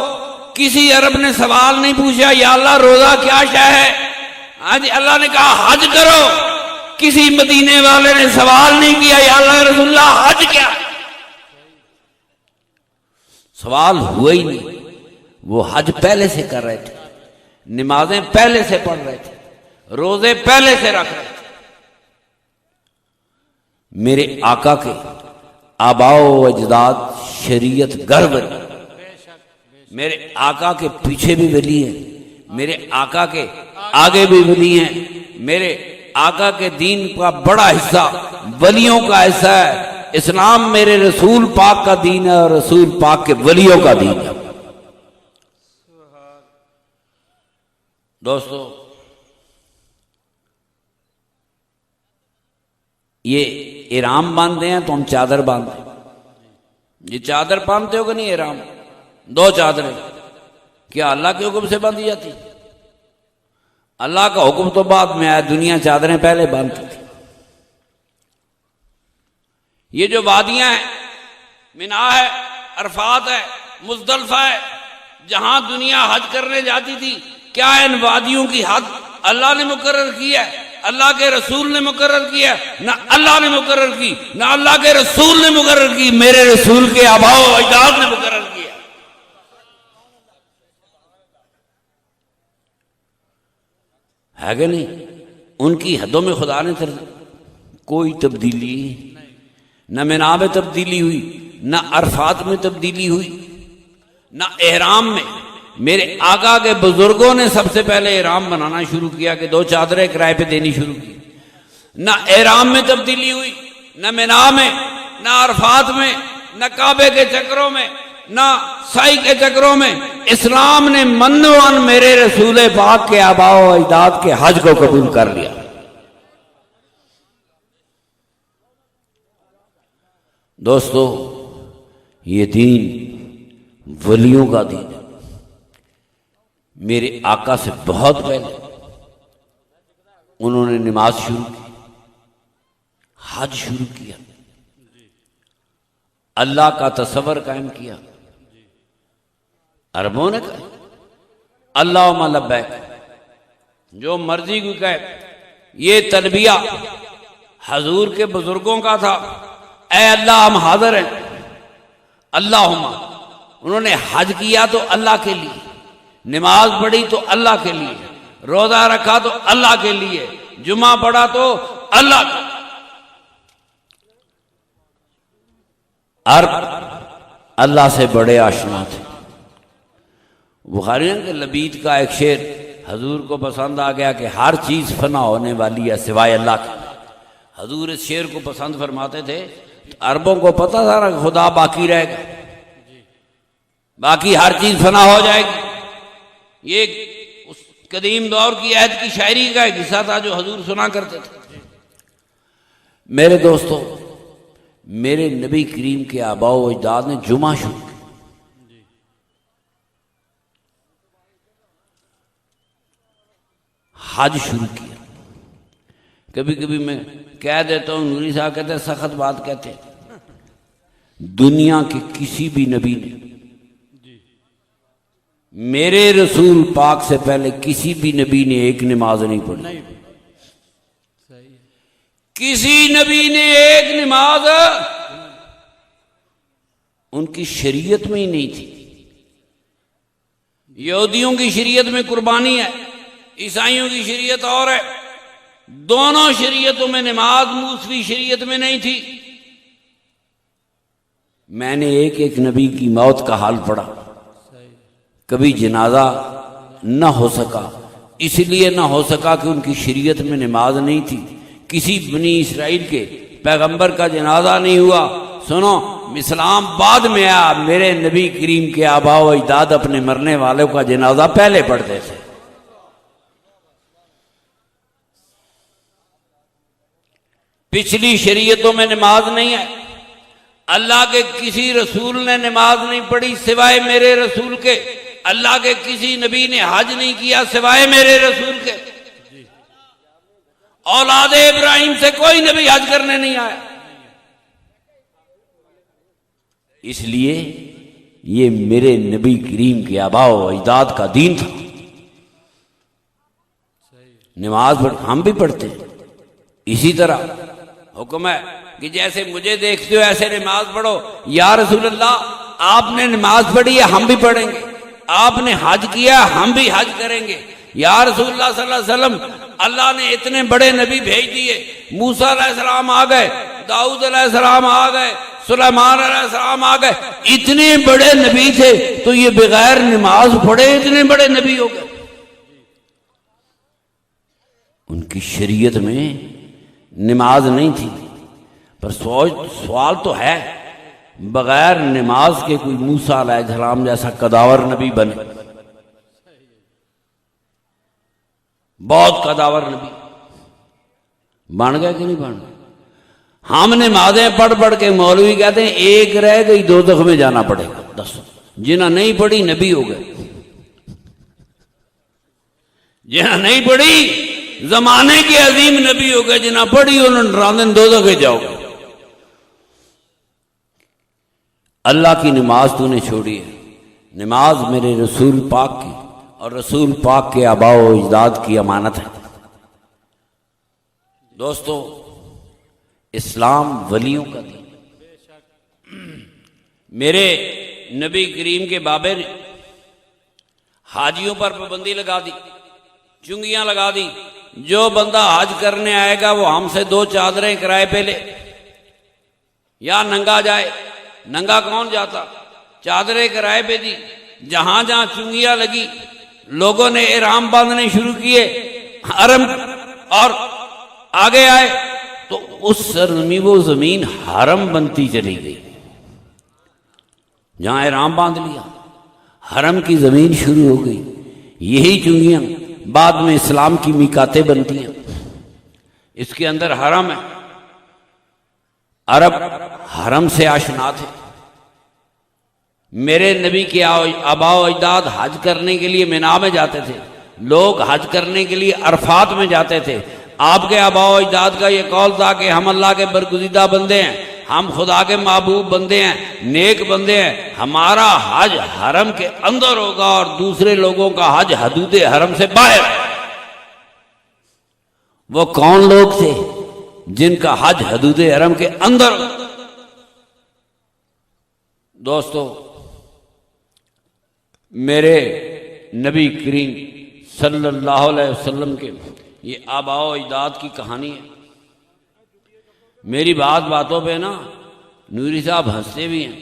किसी अरब ने सवाल नहीं पूछा या अल्लाह रोजा क्या शय है। आज अल्लाह ने कहा हज करो, किसी मदीने वाले ने सवाल नहीं किया या अल्लाह रसूलुल्लाह हज क्या है। सवाल हुआ ही नहीं, वो हज पहले से कर रहे थे। नमाजें पहले से पढ़ रहे थे, रोजे पहले से रख रहे थे। मेरे आका के आबाओ अजदाद शरीयत गर वली, मेरे आका के पीछे भी वली हैं, मेरे आका के आगे भी वली हैं। मेरे आका के दीन का बड़ा हिस्सा वलियों का हिस्सा है। इस्लाम मेरे रसूल पाक का दीन है और रसूल पाक के वलियों का दीन है। दोस्तों, ये इराम बांधते हैं तो हम चादर बांधते हैं। ये चादर बांधते हो कि नहीं? इराम, दो चादरें क्या अल्लाह के हुक्म से बांधी जाती? अल्लाह का हुक्म तो बाद में आया, दुनिया चादरें पहले बांधती थी। ये जो वादियां हैं, मिना है, अरफात है, मुजदलफा है, जहां दुनिया हज करने जाती थी, क्या इन वादियों की हद अल्लाह ने मुकर्रर की है? अल्लाह के रसूल ने मुकर्रर की है? ना अल्लाह ने मुकर्रर की, ना अल्लाह के रसूल ने मुकर्रर की, मेरे रसूल के आबाओ अजदाद ने मुकर्रर किया। है कि नहीं? उनकी हदों में खुदा ने कोई तब्दीली, न मिना में तब्दीली हुई, न अरफात में तब्दीली हुई, न एहराम में। मेरे आका के बुजुर्गों ने सबसे पहले एहराम बनाना शुरू किया कि दो चादरें किराए पे देनी शुरू की। न एहराम में तब्दीली हुई, न मिना में, न अरफात में, न काबे के चक्रों में, न साई के चक्रों में। इस्लाम ने मनोवन मेरे रसूल पाक के आबाओ अजदाद के हज को कबूल कर लिया। दोस्तों, ये दीन वलियों का दीन है। मेरे आका से बहुत पहले उन्होंने नमाज शुरू की, हज शुरू किया, अल्लाह का तसव्वुर कायम किया। अरबों ने कहा अल्लाहुम्मा लब्बैक, जो मर्जी को कहे। ये तलबिया हजूर के बुजुर्गों का था, ऐ अल्लाह हम हाजिर हैं। अल्लाहुम्मा, उन्होंने हज किया तो अल्लाह के लिए, नमाज पढ़ी तो अल्लाह के लिए, रोजा रखा तो अल्लाह के लिए, जुमा पढ़ा तो अल्लाह का। अरब अल्लाह से बड़े आशना थे। बुखारी के लबीद का एक शेर हजूर को पसंद आ गया कि हर चीज फना होने वाली है सिवाय अल्लाह के। हजूर इस शेर को पसंद फरमाते थे। अरबों को पता था ना खुदा बाकी रहेगा, बाकी हर चीज फना हो जाएगी। ये उस कदीम दौर की अहद की शायरी का एक हिस्सा था जो हजूर सुना करते थे। मेरे दोस्तों, मेरे नबी करीम के आबाओ अजदाद ने जुमा शुरू किया, हज शुरू किया। कभी कभी मैं कह देता हूं, नूरी साहब कहते हैं सख्त बात कहते हैं, दुनिया के किसी भी नबी ने मेरे रसूल पाक से पहले किसी भी नबी ने एक नमाज नहीं पढ़ी। किसी नबी ने एक नमाज उनकी शरीयत में ही नहीं थी। यहूदियों की शरीयत में कुर्बानी है, ईसाइयों की शरीयत और है। दोनों शरीयतों में नमाज मूसवी शरीयत में नहीं थी। मैंने एक एक नबी की मौत का हाल पढ़ा। कभी जनाजा न हो सका, इसलिए न हो सका कि उनकी शरीयत में नमाज नहीं थी। किसी बनी इसराइल के पैगंबर का जनाजा नहीं हुआ। सुनो, इस्लाम बाद में आया। मेरे नबी करीम के आबाओ अजदाद अपने मरने वालों का जनाजा पहले पढ़ते थे। पिछली शरीयतों में नमाज नहीं है। अल्लाह के किसी रसूल ने नमाज नहीं पढ़ी सिवाय मेरे रसूल के। अल्लाह के किसी नबी ने हज नहीं किया सिवाय मेरे रसूल के। औलादे इब्राहिम से कोई नबी हज करने नहीं आया। इसलिए ये मेरे नबी करीम के आबाओ अजदाद का दीन था। नमाज हम भी पढ़ते हैं। इसी तरह हुक्म है कि जैसे मुझे देखते हो ऐसे नमाज पढ़ो। या रसूल अल्लाह, आपने नमाज पढ़ी है, हम भी पढ़ेंगे। आपने हज किया, हम भी हज करेंगे। या रसूलुल्लाह सल्लल्लाहु अलैहि वसल्लम, अल्लाह ने इतने बड़े नबी भेज दिए, मूसा अलैहिस्सलाम आ गए, दाऊद अलैहिस्सलाम आ गए, सुलेमान अलैहिस्सलाम आ गए, इतने बड़े नबी थे, तो ये बगैर नमाज पढ़े इतने बड़े नबी हो गए। उनकी शरीयत में नमाज नहीं थी, पर सवाल तो है, बगैर नमाज के कोई मूसा अलैहिस्सलाम जैसा कदावर नबी बने, बहुत कदावर नबी बन गए कि नहीं बन गए? हम नमाजें पढ़ पढ़ के मौलवी कहते हैं एक रह गई दोज़ख में जाना पड़ेगा। दस जिन्हें नहीं पढ़ी नबी हो गए, जिन्हें नहीं पढ़ी जमाने के अजीम नबी हो गए, जिन्हें पढ़ी उन्होंने डराने दोज़ख में जाओगे। अल्लाह की नमाज तूने छोड़ी है, नमाज मेरे रसूल पाक की और रसूल पाक के आबाओ अजदाद की अमानत है। दोस्तों, इस्लाम वलियों का दीन। मेरे नबी करीम के बाबे ने हाजियों पर पाबंदी लगा दी, चुंगियां लगा दी, जो बंदा हज करने आएगा वो हमसे 2 चादरें किराए पे ले, या नंगा जाए। नंगा कौन जाता? चादरें किराए पे दी। जहां जहां चुंगियां लगी लोगों ने इहराम बांधने शुरू किए, हरम और आगे आए तो उस सरजमी वो जमीन हरम बनती चली गई। जहां इहराम बांध लिया हरम की जमीन शुरू हो गई। यही चुंगियां बाद में इस्लाम की मिकाते बनती हैं। इसके अंदर हरम है, अरब हरम से आशना थे। मेरे नबी के आबाओ अजदाद हज करने के लिए मिना में जाते थे, लोग हज करने के लिए अरफात में जाते थे। आपके आबाओ अजदाद का ये कौल था कि हम अल्लाह के बरगुज़ीदा बंदे हैं, हम खुदा के महबूब बंदे हैं, नेक बंदे हैं, हमारा हज हरम के अंदर होगा और दूसरे लोगों का हज हदूद हरम से बाहर। वो कौन लोग थे जिनका हज हदूद हरम के अंदर? दोस्तों, मेरे नबी करीम सल्लल्लाहु अलैहि वसल्लम के ये आबाओ अजदाद की कहानी है। मेरी बातों पे ना नूरी साहब हंसते भी हैं।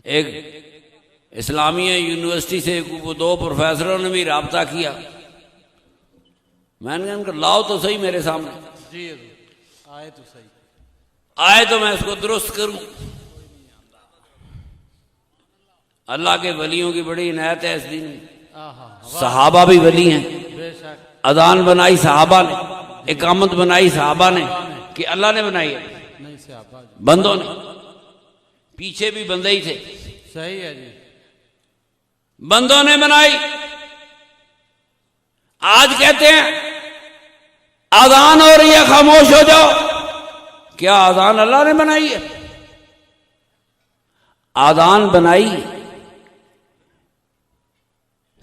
एक इस्लामिया यूनिवर्सिटी से 2 प्रोफेसरों ने भी राब्ता किया। मैंने कहा उनको लाओ तो सही मेरे सामने। जी आए तो सही, आए तो मैं इसको दुरुस्त करूं। अल्लाह के वलियों की बड़ी इनायत है इस दिन में। सहाबा भी वली हैं। अजान बनाई सहाबा ने, इकामत बनाई सहाबा ने कि अल्लाह ने बनाई है? नहीं, बंदों ने। पीछे भी बंदे ही थे। सही है जी, बंदों ने बनाई। आज कहते हैं अजान हो रही है खामोश हो जाओ। क्या अजान अल्लाह ने बनाई है? अजान बनाई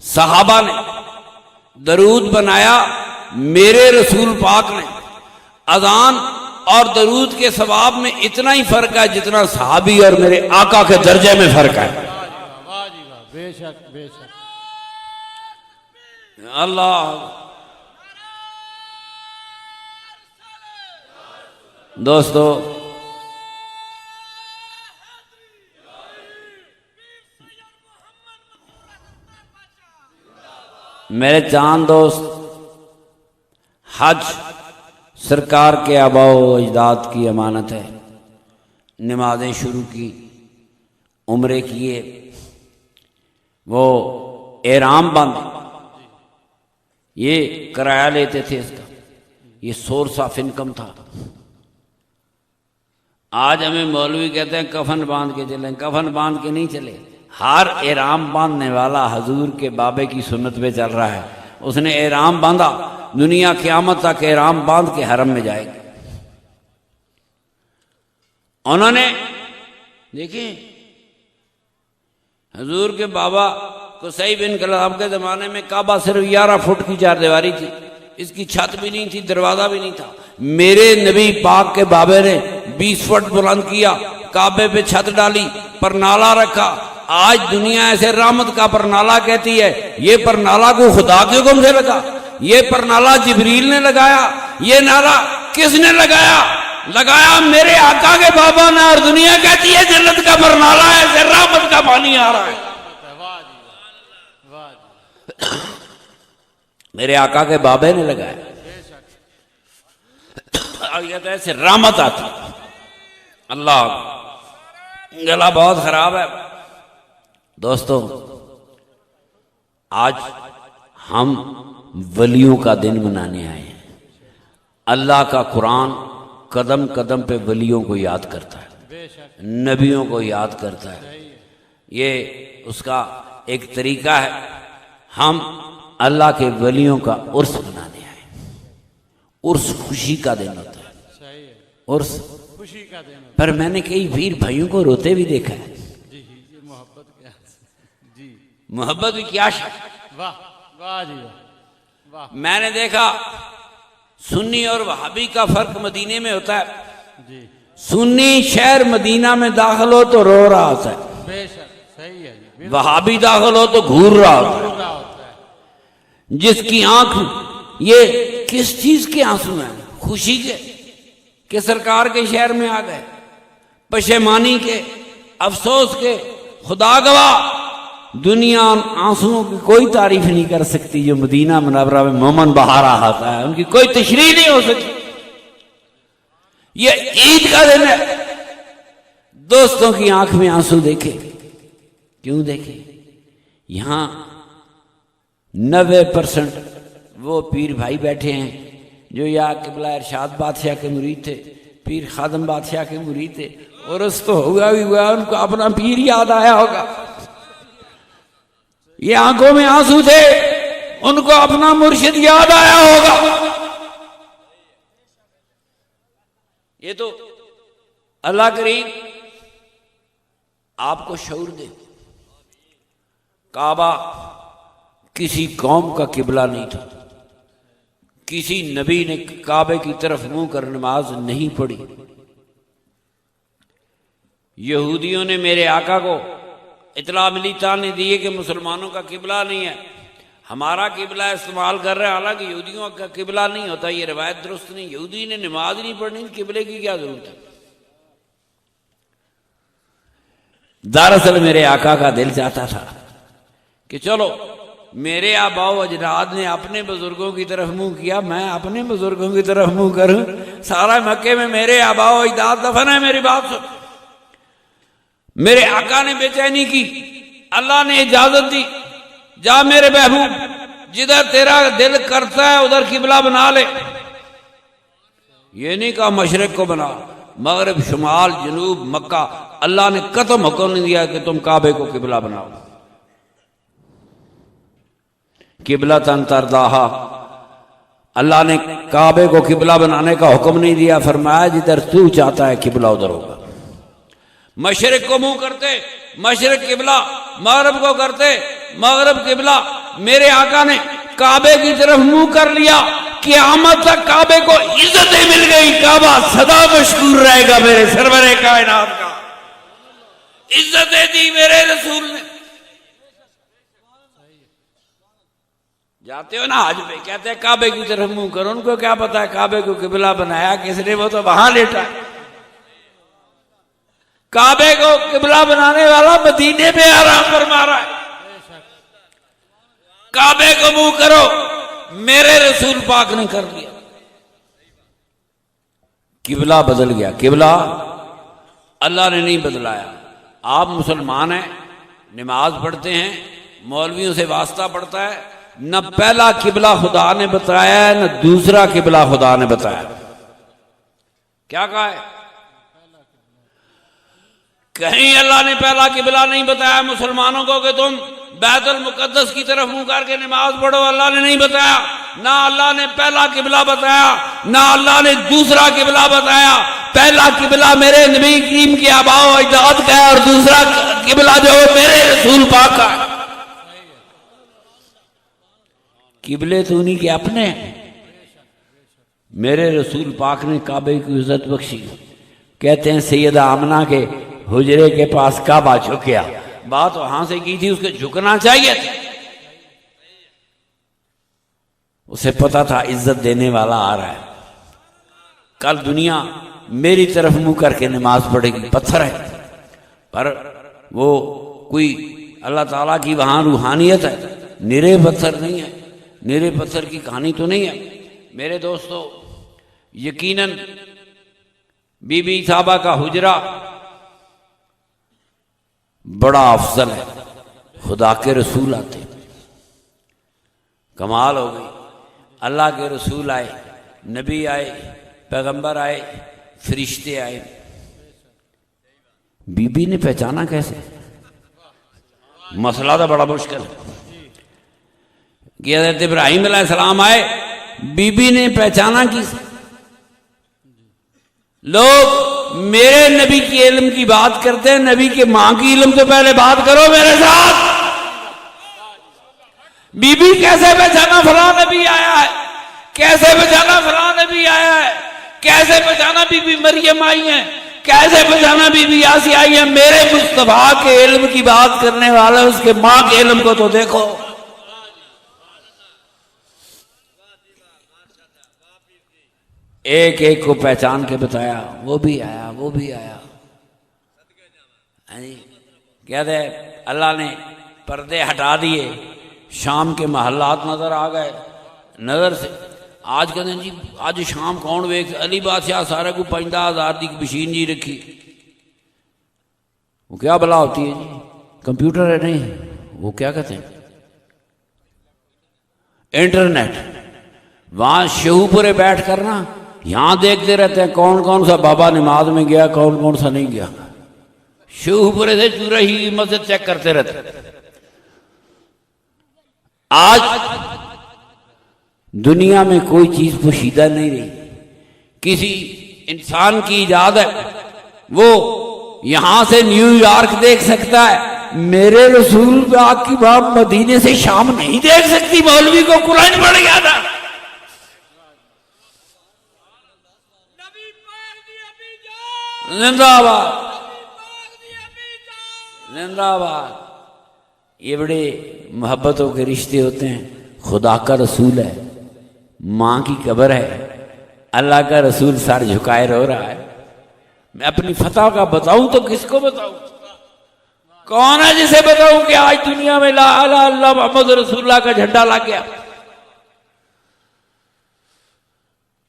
सहाबा ने, दरूद बनाया मेरे रसूल पाक ने। अजान और दरूद के सवाब में इतना ही फर्क है जितना सहाबी और मेरे आका के दर्जे में फर्क है। वाह जी वाह, बेशक बेशक। अल्लाह। दोस्तों, मेरे चांद दोस्त, हज सरकार के आबाओ अजदाद की अमानत है। नमाजें शुरू की, उम्रे किए, वो एहराम बांधे, ये किराया लेते थे इसका, ये सोर्स ऑफ इनकम था। आज हमें मौलवी कहते हैं कफन बांध के चलें। कफन बांध के नहीं चले। हर एहराम बांधने वाला हजूर के बाबे की सुन्नत पे चल रहा है। उसने एहराम बांधा, दुनिया क़यामत तक एहराम बांध के हरम में जाएगी। उन्होंने देखिए हजूर के बाबा कुसै बिन किलाब के ज़माने में काबा सिर्फ 11 फुट की 4 दीवारी थी। इसकी छत भी नहीं थी, दरवाज़ा भी नहीं था। मेरे नबी पाक के बाबे ने 20 फुट बुलंद किया, काबे पे छत डाली, पर नाला रखा, आज दुनिया ऐसे रहमत का परनाला कहती है। ये परनाला को खुदा के हुक्म से लगा, ये परनाला जिब्रील ने लगाया, ये नारा किसने लगाया? लगाया मेरे आका के बाबा ने। और दुनिया कहती है जन्नत का परनाला है, ऐसे रहमत का पानी आ रहा है। वाह जी वाह जी। मेरे आका के बाबे ने लगाया। कहता है ऐसे रहमत आती। अल्लाह, गला बहुत खराब है दोस्तों। आज हम वलियों का दिन मनाने आए हैं। अल्लाह का कुरान कदम कदम पे वलियों को याद करता है, नबियों को याद करता है। ये उसका एक तरीका है। हम अल्लाह के वलियों का उर्स मनाने आए। उर्स खुशी का दिन होता है, उर्स खुशी का दिन। पर मैंने कई वीर भाइयों को रोते भी देखा है। जी मोहब्बत क्या जी, मोहब्बत भी क्या शक। वाह वाह जी वाह। मैंने देखा सुन्नी और वहाबी का फर्क मदीने में होता है जी। सुन्नी शहर मदीना में दाखिल हो तो रो रहा होता है, बेशक सही है जी। वहाबी दाखिल हो तो घूर रहा होता है। पूरा होता है। जिसकी आंख, ये किस चीज के आंसू हैं? खुशी के कि सरकार के शहर में आ गए, पशेमानी के, अफसोस के। खुदा गवाह, दुनिया आंसुओं की कोई तारीफ नहीं कर सकती जो मदीना मुनव्वरा में मोमन बहा रहा था। उनकी कोई तशरीह नहीं हो सकती। ये ईद का दिन है। दोस्तों की आंख में आंसू देखे, क्यों देखे? यहां 90% वो पीर भाई बैठे हैं जो या किबला इरशाद बादशाह के मुरीद थे, पीर खादम बादशाह के मुरीद थे। और उस तो होगा भी हुआ, उनको अपना पीर याद आया होगा। ये आंखों में आंसू थे, उनको अपना मुर्शिद याद आया होगा। ये तो अल्लाह करीम आपको शऊर दे। काबा किसी कौम का किबला नहीं था। किसी नबी ने काबे की तरफ मुंह कर नमाज नहीं पढ़ी। यहूदियों ने मेरे आका को इतला मिली, ताने दिए कि मुसलमानों का किबला नहीं है, हमारा किबला इस्तेमाल कर रहे हैं। हालांकि यहूदियों का किबला नहीं होता, ये रिवायत दुरुस्त नहीं। यहूदी ने नमाज नहीं पढ़नी, किबले की क्या जरूरत है? दरअसल मेरे आका का दिल चाहता था कि चलो मेरे आबाओ अजदाद ने अपने बुजुर्गों की तरफ मुंह किया, मैं अपने बुजुर्गों की तरफ मुंह करूं। सारा मक्के में मेरे आबाओ अजदाद दफन है। मेरी बात सुन। मेरे आका ने बेचैनी की, अल्लाह ने इजाजत दी, जा मेरे महबूब, जिधर तेरा दिल करता है उधर किबला बना ले। ये नहीं कहा मशरक को बना, मगरिब, शुमाल, जनूब, मक्का। अल्लाह ने कतम हुक्म नहीं दिया कि तुम काबे को किबला बनाओ। किबला तन तरदाहा, अल्लाह ने काबे को किबला बनाने का हुक्म नहीं दिया। फरमाया जिधर तू चाहता है किबला उधर होगा। मशरिक को मुंह करते मशरिक किबला, मगरब को करते मगरब किबला। मेरे आका ने काबे की तरफ मुंह कर लिया। क़यामत तक काबे को इज्जतें मिल गई। काबा सदा मशहूर रहेगा मेरे सरवरे कायनात का। इज्जतें दी मेरे रसूल ने। जाते हो ना हज पे, कहते हैं काबे की तरफ मुंह करो। उनको क्या पता है काबे को किबला बनाया किसने? वो तो वहां लेटा। काबे को किबला बनाने वाला मदीने में आराम फरमा रहा है। काबे को मुंह करो, मेरे रसूल पाक ने कर दिया। किबला बदल गया। किबला अल्लाह ने नहीं बदलाया। आप मुसलमान हैं, नमाज पढ़ते हैं, मौलवियों से वास्ता पड़ता है। न पहला किबला खुदा ने बताया है, न दूसरा किबला खुदा ने बताया। क्या कहा है? कहीं अल्लाह ने पहला किबला नहीं बताया मुसलमानों को कि तुम बैतुल मुकद्दस की तरफ मुंह करके नमाज पढ़ो। अल्लाह ने नहीं बताया। ना अल्लाह ने पहला किबला बताया, ना अल्लाह ने दूसरा किबला बताया। पहला किबला मेरे नबी करीम के आबाओ अजदाद का है और दूसरा किबला जो मेरे रसूल पाक का है। किबले तो उन्हीं के अपने हैं। मेरे रसूल पाक ने काबे की इज्जत बख्शी। कहते हैं सैयदा आमना के हुजरे के पास काबा झुकया बात वहां से की थी, उसके झुकना चाहिए था। उसे पता था इज्जत देने वाला आ रहा है, कल दुनिया मेरी तरफ मुंह करके नमाज पढ़ेगी। पत्थर है पर वो कोई अल्लाह ताला की वहां रूहानियत है, निरे पत्थर नहीं है। निरे पत्थर की कहानी तो नहीं है मेरे दोस्तों। यकीनन बीबी साहबा का हुजरा बड़ा अफजल है। खुदा के रसूल आते, कमाल हो गई। अल्लाह के रसूल आए, नबी आए, पैगंबर आए, फरिश्ते आए। बीबी ने पहचाना कैसे? मसला तो बड़ा मुश्किल है कि हज़रत इब्राहीम अलैहिस्सलाम आए, बीबी ने पहचाना किसे? लोग मेरे नबी की इल्म की बात करते हैं, नबी के मां की इल्म तो पहले बात करो मेरे साथ। बीबी कैसे पहचाना फलां नबी आया है, कैसे पहचाना फलां नबी आया है, कैसे पहचाना बीबी मरियम आई है, कैसे पहचाना बीबी यासी आई है? मेरे मुस्तफा के इल्म की बात करने वाले उसके मां के इल्म को तो देखो। एक एक को पहचान के बताया, वो भी आया, वो भी आया। कहते अल्लाह ने पर्दे हटा दिए, शाम के महल्लात नजर आ गए नजर से। आज कहते जी आज शाम कौन वेख? अली बादशाह सारे को 50,000 की मशीन जी रखी। वो क्या भला होती है जी? कंप्यूटर है नहीं, वो क्या कहते हैं इंटरनेट। वहां शेहूपुरे बैठ कर ना यहां देखते रहते हैं कौन कौन सा बाबा नमाज में गया, कौन कौन सा नहीं गया। शेहूपुरे से पूरा ही मस्जिद चेक करते रहते। आज दुनिया में कोई चीज पोशीदा नहीं रही। किसी इंसान की इजाजत है, वो यहां से न्यूयॉर्क देख सकता है, मेरे रसूल पाक की बात मदीने से शाम नहीं देख सकती। मौलवी को कुरान पड़ गया था। जिंदाबाद जिंदाबाद। ये बड़े मोहब्बतों के रिश्ते होते हैं। खुदा का रसूल है, मां की कब्र है, अल्लाह का रसूल सर झुकाए रो रहा है। मैं अपनी फतह का बताऊं तो किसको बताऊं? कौन है जिसे बताऊं कि आज दुनिया में ला इलाहा इल्लल्लाह मोहम्मद रसूलुल्लाह का झंडा लग गया?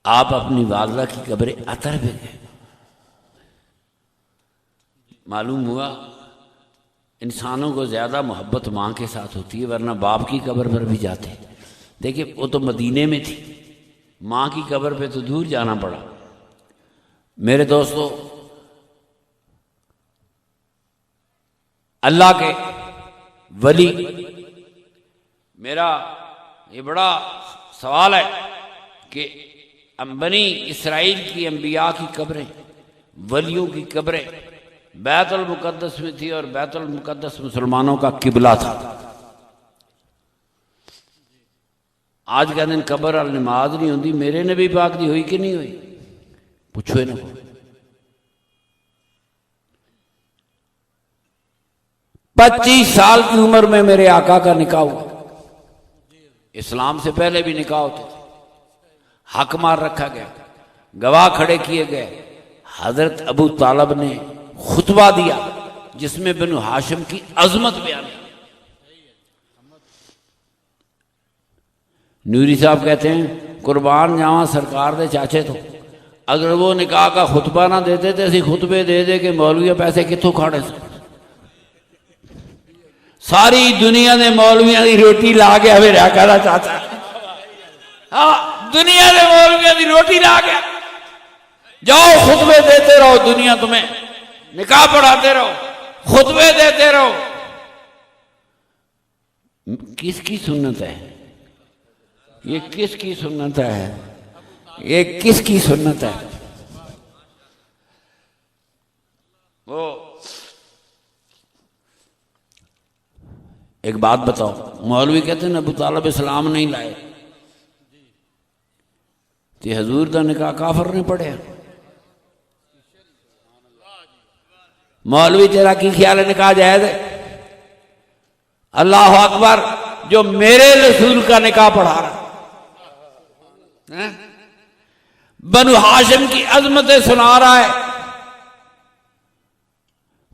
आप अपनी वालदा की कब्र अतर पे गए, मालूम हुआ इंसानों को ज्यादा मोहब्बत मां के साथ होती है, वरना बाप की कब्र पर भी जाते। देखिए वो तो मदीने में थी, मां की कब्र पे तो दूर जाना पड़ा। मेरे दोस्तों, अल्लाह के वली, मेरा ये बड़ा सवाल है कि बनी इसराइल की अंबिया की कब्रें, वलियों की कब्रें बैतुल मुकद्दस में थी और बैतुल मुकद्दस मुसलमानों का किबला था। आज का दिन कब्र अल नमाज नहीं होती। मेरे नबी पाक दी हुई कि नहीं हुई? पूछो इन्हें। 25 साल की उम्र में मेरे आका का निकाह हुआ। इस्लाम से पहले भी निकाह होते थे। हक मार रखा गया, गवाह खड़े किए गए। हजरत अबू तालब ने खुतबा दिया जिसमें बनु हाशिम की अजमत बयान की। नूरी साहब कहते हैं कुर्बान जावा सरकार दे चाचे तो, अगर वो निकाह का खुतबा ना देते तो असं खुतबे दे दे के मौलवी पैसे कितों खाने से। सारी दुनिया ने मौलवियों की रोटी ला के हमें रखा चाचा। हाँ, दुनिया ने मौलवियों की रोटी ला के जाओ खुतबे देते रहो, दुनिया तुम्हें निकाह पढ़ाते रहो, खुतबे देते रहो। किसकी सुन्नत है ये? किसकी सुन्नत है ये? किसकी सुन्नत है? वो एक बात बताओ, मौलवी कहते हैं अबू तालिब इस्लाम नहीं लाए तो हजूर का निकाह काफर नहीं पढ़े। मौलवी तेरा की ख्याल है निकाह जायज है? अल्लाह अकबर, जो मेरे रसूल का निकाह पढ़ा रहा है, बनु हाशिम की अजमतें सुना रहा है,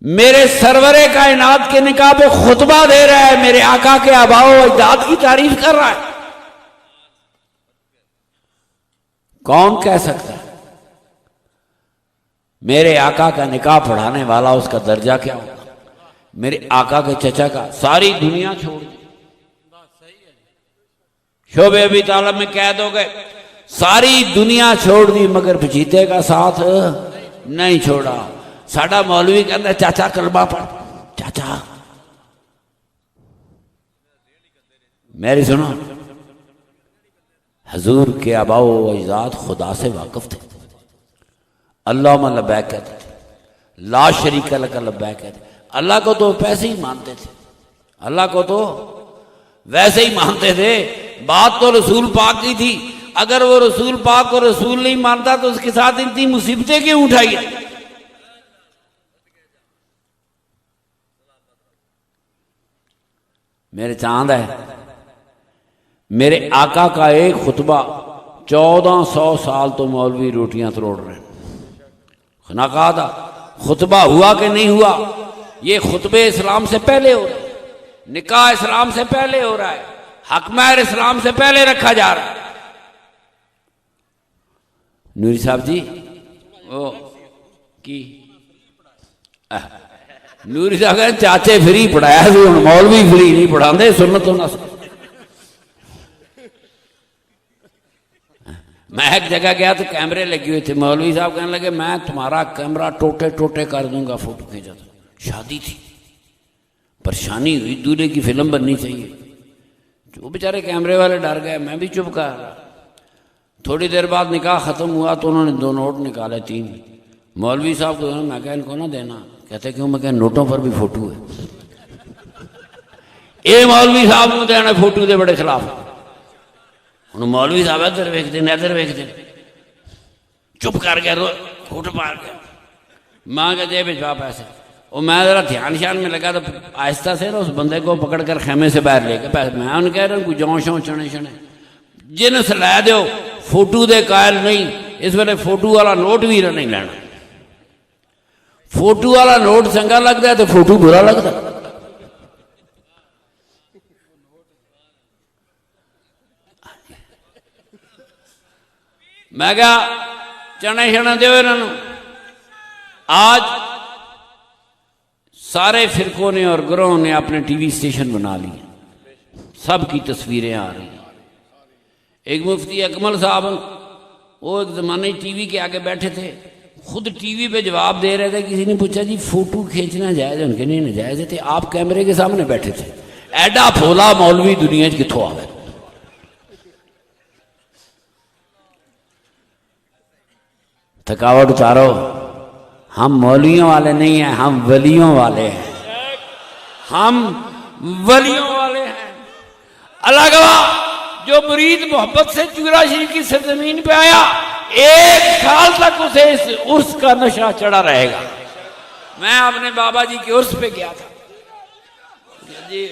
मेरे सरवरे कायनात के निकाह पे खुतबा दे रहा है, मेरे आका के आबाओ अजदाद की तारीफ कर रहा है। कौन कह सकता है मेरे आका का निकाह पढ़ाने वाला, उसका दर्जा क्या होगा? मेरे आका के चचा का सारी दुनिया छोड़ दी, शोबे अभी तालब में कैद हो गए, सारी दुनिया छोड़ दी, मगर भतीजे का साथ नहीं छोड़ा। साडा मौलवी कहता चाचा कलमा पढ़, चाचा मेरी सुनो, हजूर के आबाओ अजदाद खुदा से वाकिफ थे, अल्लाह लब्बैक कहते थे, ला शरीक लक लब्बैक कहते। अल्लाह को तो पैसे ही मानते थे, अल्लाह को तो वैसे ही मानते थे। बात तो रसूल पाक की थी, अगर वो रसूल पाक को रसूल नहीं मानता तो उसके साथ इतनी मुसीबतें क्यों उठाई? मेरे चांद है, मेरे आका का एक खुतबा 1400 साल तो मौलवी रोटियां तोड़ रहे हैं। खनाका था, खुतबा हुआ कि नहीं हुआ? ये खुतबे इस्लाम से पहले हो रहे, निकाह इस्लाम से पहले हो रहा है, हक महर इस्लाम से पहले रखा जा रहा है। नूरी साहब जी ओ की नूरी साहब कहते चाचे फ्री पढ़ाया सी, हुण मौलवी फ्री नहीं पढ़ाते, सुन तो ना। मैं एक जगह गया तो कैमरे लगे हुए थे, मौलवी साहब कहने लगे मैं तुम्हारा कैमरा टोटे टोटे कर दूंगा, फोटो खींचा। शादी थी, परेशानी हुई, दूल्हे की फिल्म बननी चाहिए, जो बेचारे कैमरे वाले डर गए, मैं भी चुप कर रहा। थोड़ी देर बाद निकाह खत्म हुआ तो उन्होंने 2 नोट निकाले, 3। मौलवी साहब को मैं कहा इनको ना देना, कहते क्यों? मैं कह नोटों पर भी फोटो है। ये मौलवी साहब को देना फोटो के बड़े खिलाफ। हूँ मौलवी साहब इधर वेखते हैं, इधर वेखते, चुप कर गया, फोटो पार गया। माँ का जेब भिजवा पैसे। और मैं जरा ध्यान श्यान में लगा तो आहिस्ता से ना उस बंदे को पकड़ कर खेमे से बाहर लेके पैसे, मैं उन्हें कह रहा हूँ जौ शौ चने शने जिन्स लै दो, फोटो दे कायल नहीं। इस वेले फोटो वाला नोट भी नहीं लेना, फोटो वाला नोट चंगा लगता है तो फोटो बुरा लगता। मैं क्या चने शने दो इन्हों। आज सारे फिरकों ने और ग्रोहों ने अपने टीवी स्टेशन बना लिए, सबकी तस्वीरें आ रही हैं। एक मुफ्ती अकमल साहब, वो एक ज़माने टीवी के आगे बैठे थे, खुद टीवी पे जवाब दे रहे थे। किसी ने पूछा जी फोटो खींचना जायज़ है? उनके नहीं नाजायज़ थे, आप कैमरे के सामने बैठे थे। एडा भोला मौलवी दुनिया कितों आ गए? थकावट उतारो, हम मौलवियों वाले नहीं हैं, हम वलियों वाले हैं, हम वलियों वाले हैं। अल्लाह गवाह, जो मुरीद मोहब्बत से चूरा शरीफ की सरजमीन पे आया, 1 साल तक उसे इस उर्स का नशा चढ़ा रहेगा। मैं अपने बाबा जी के उर्स पे गया था जी,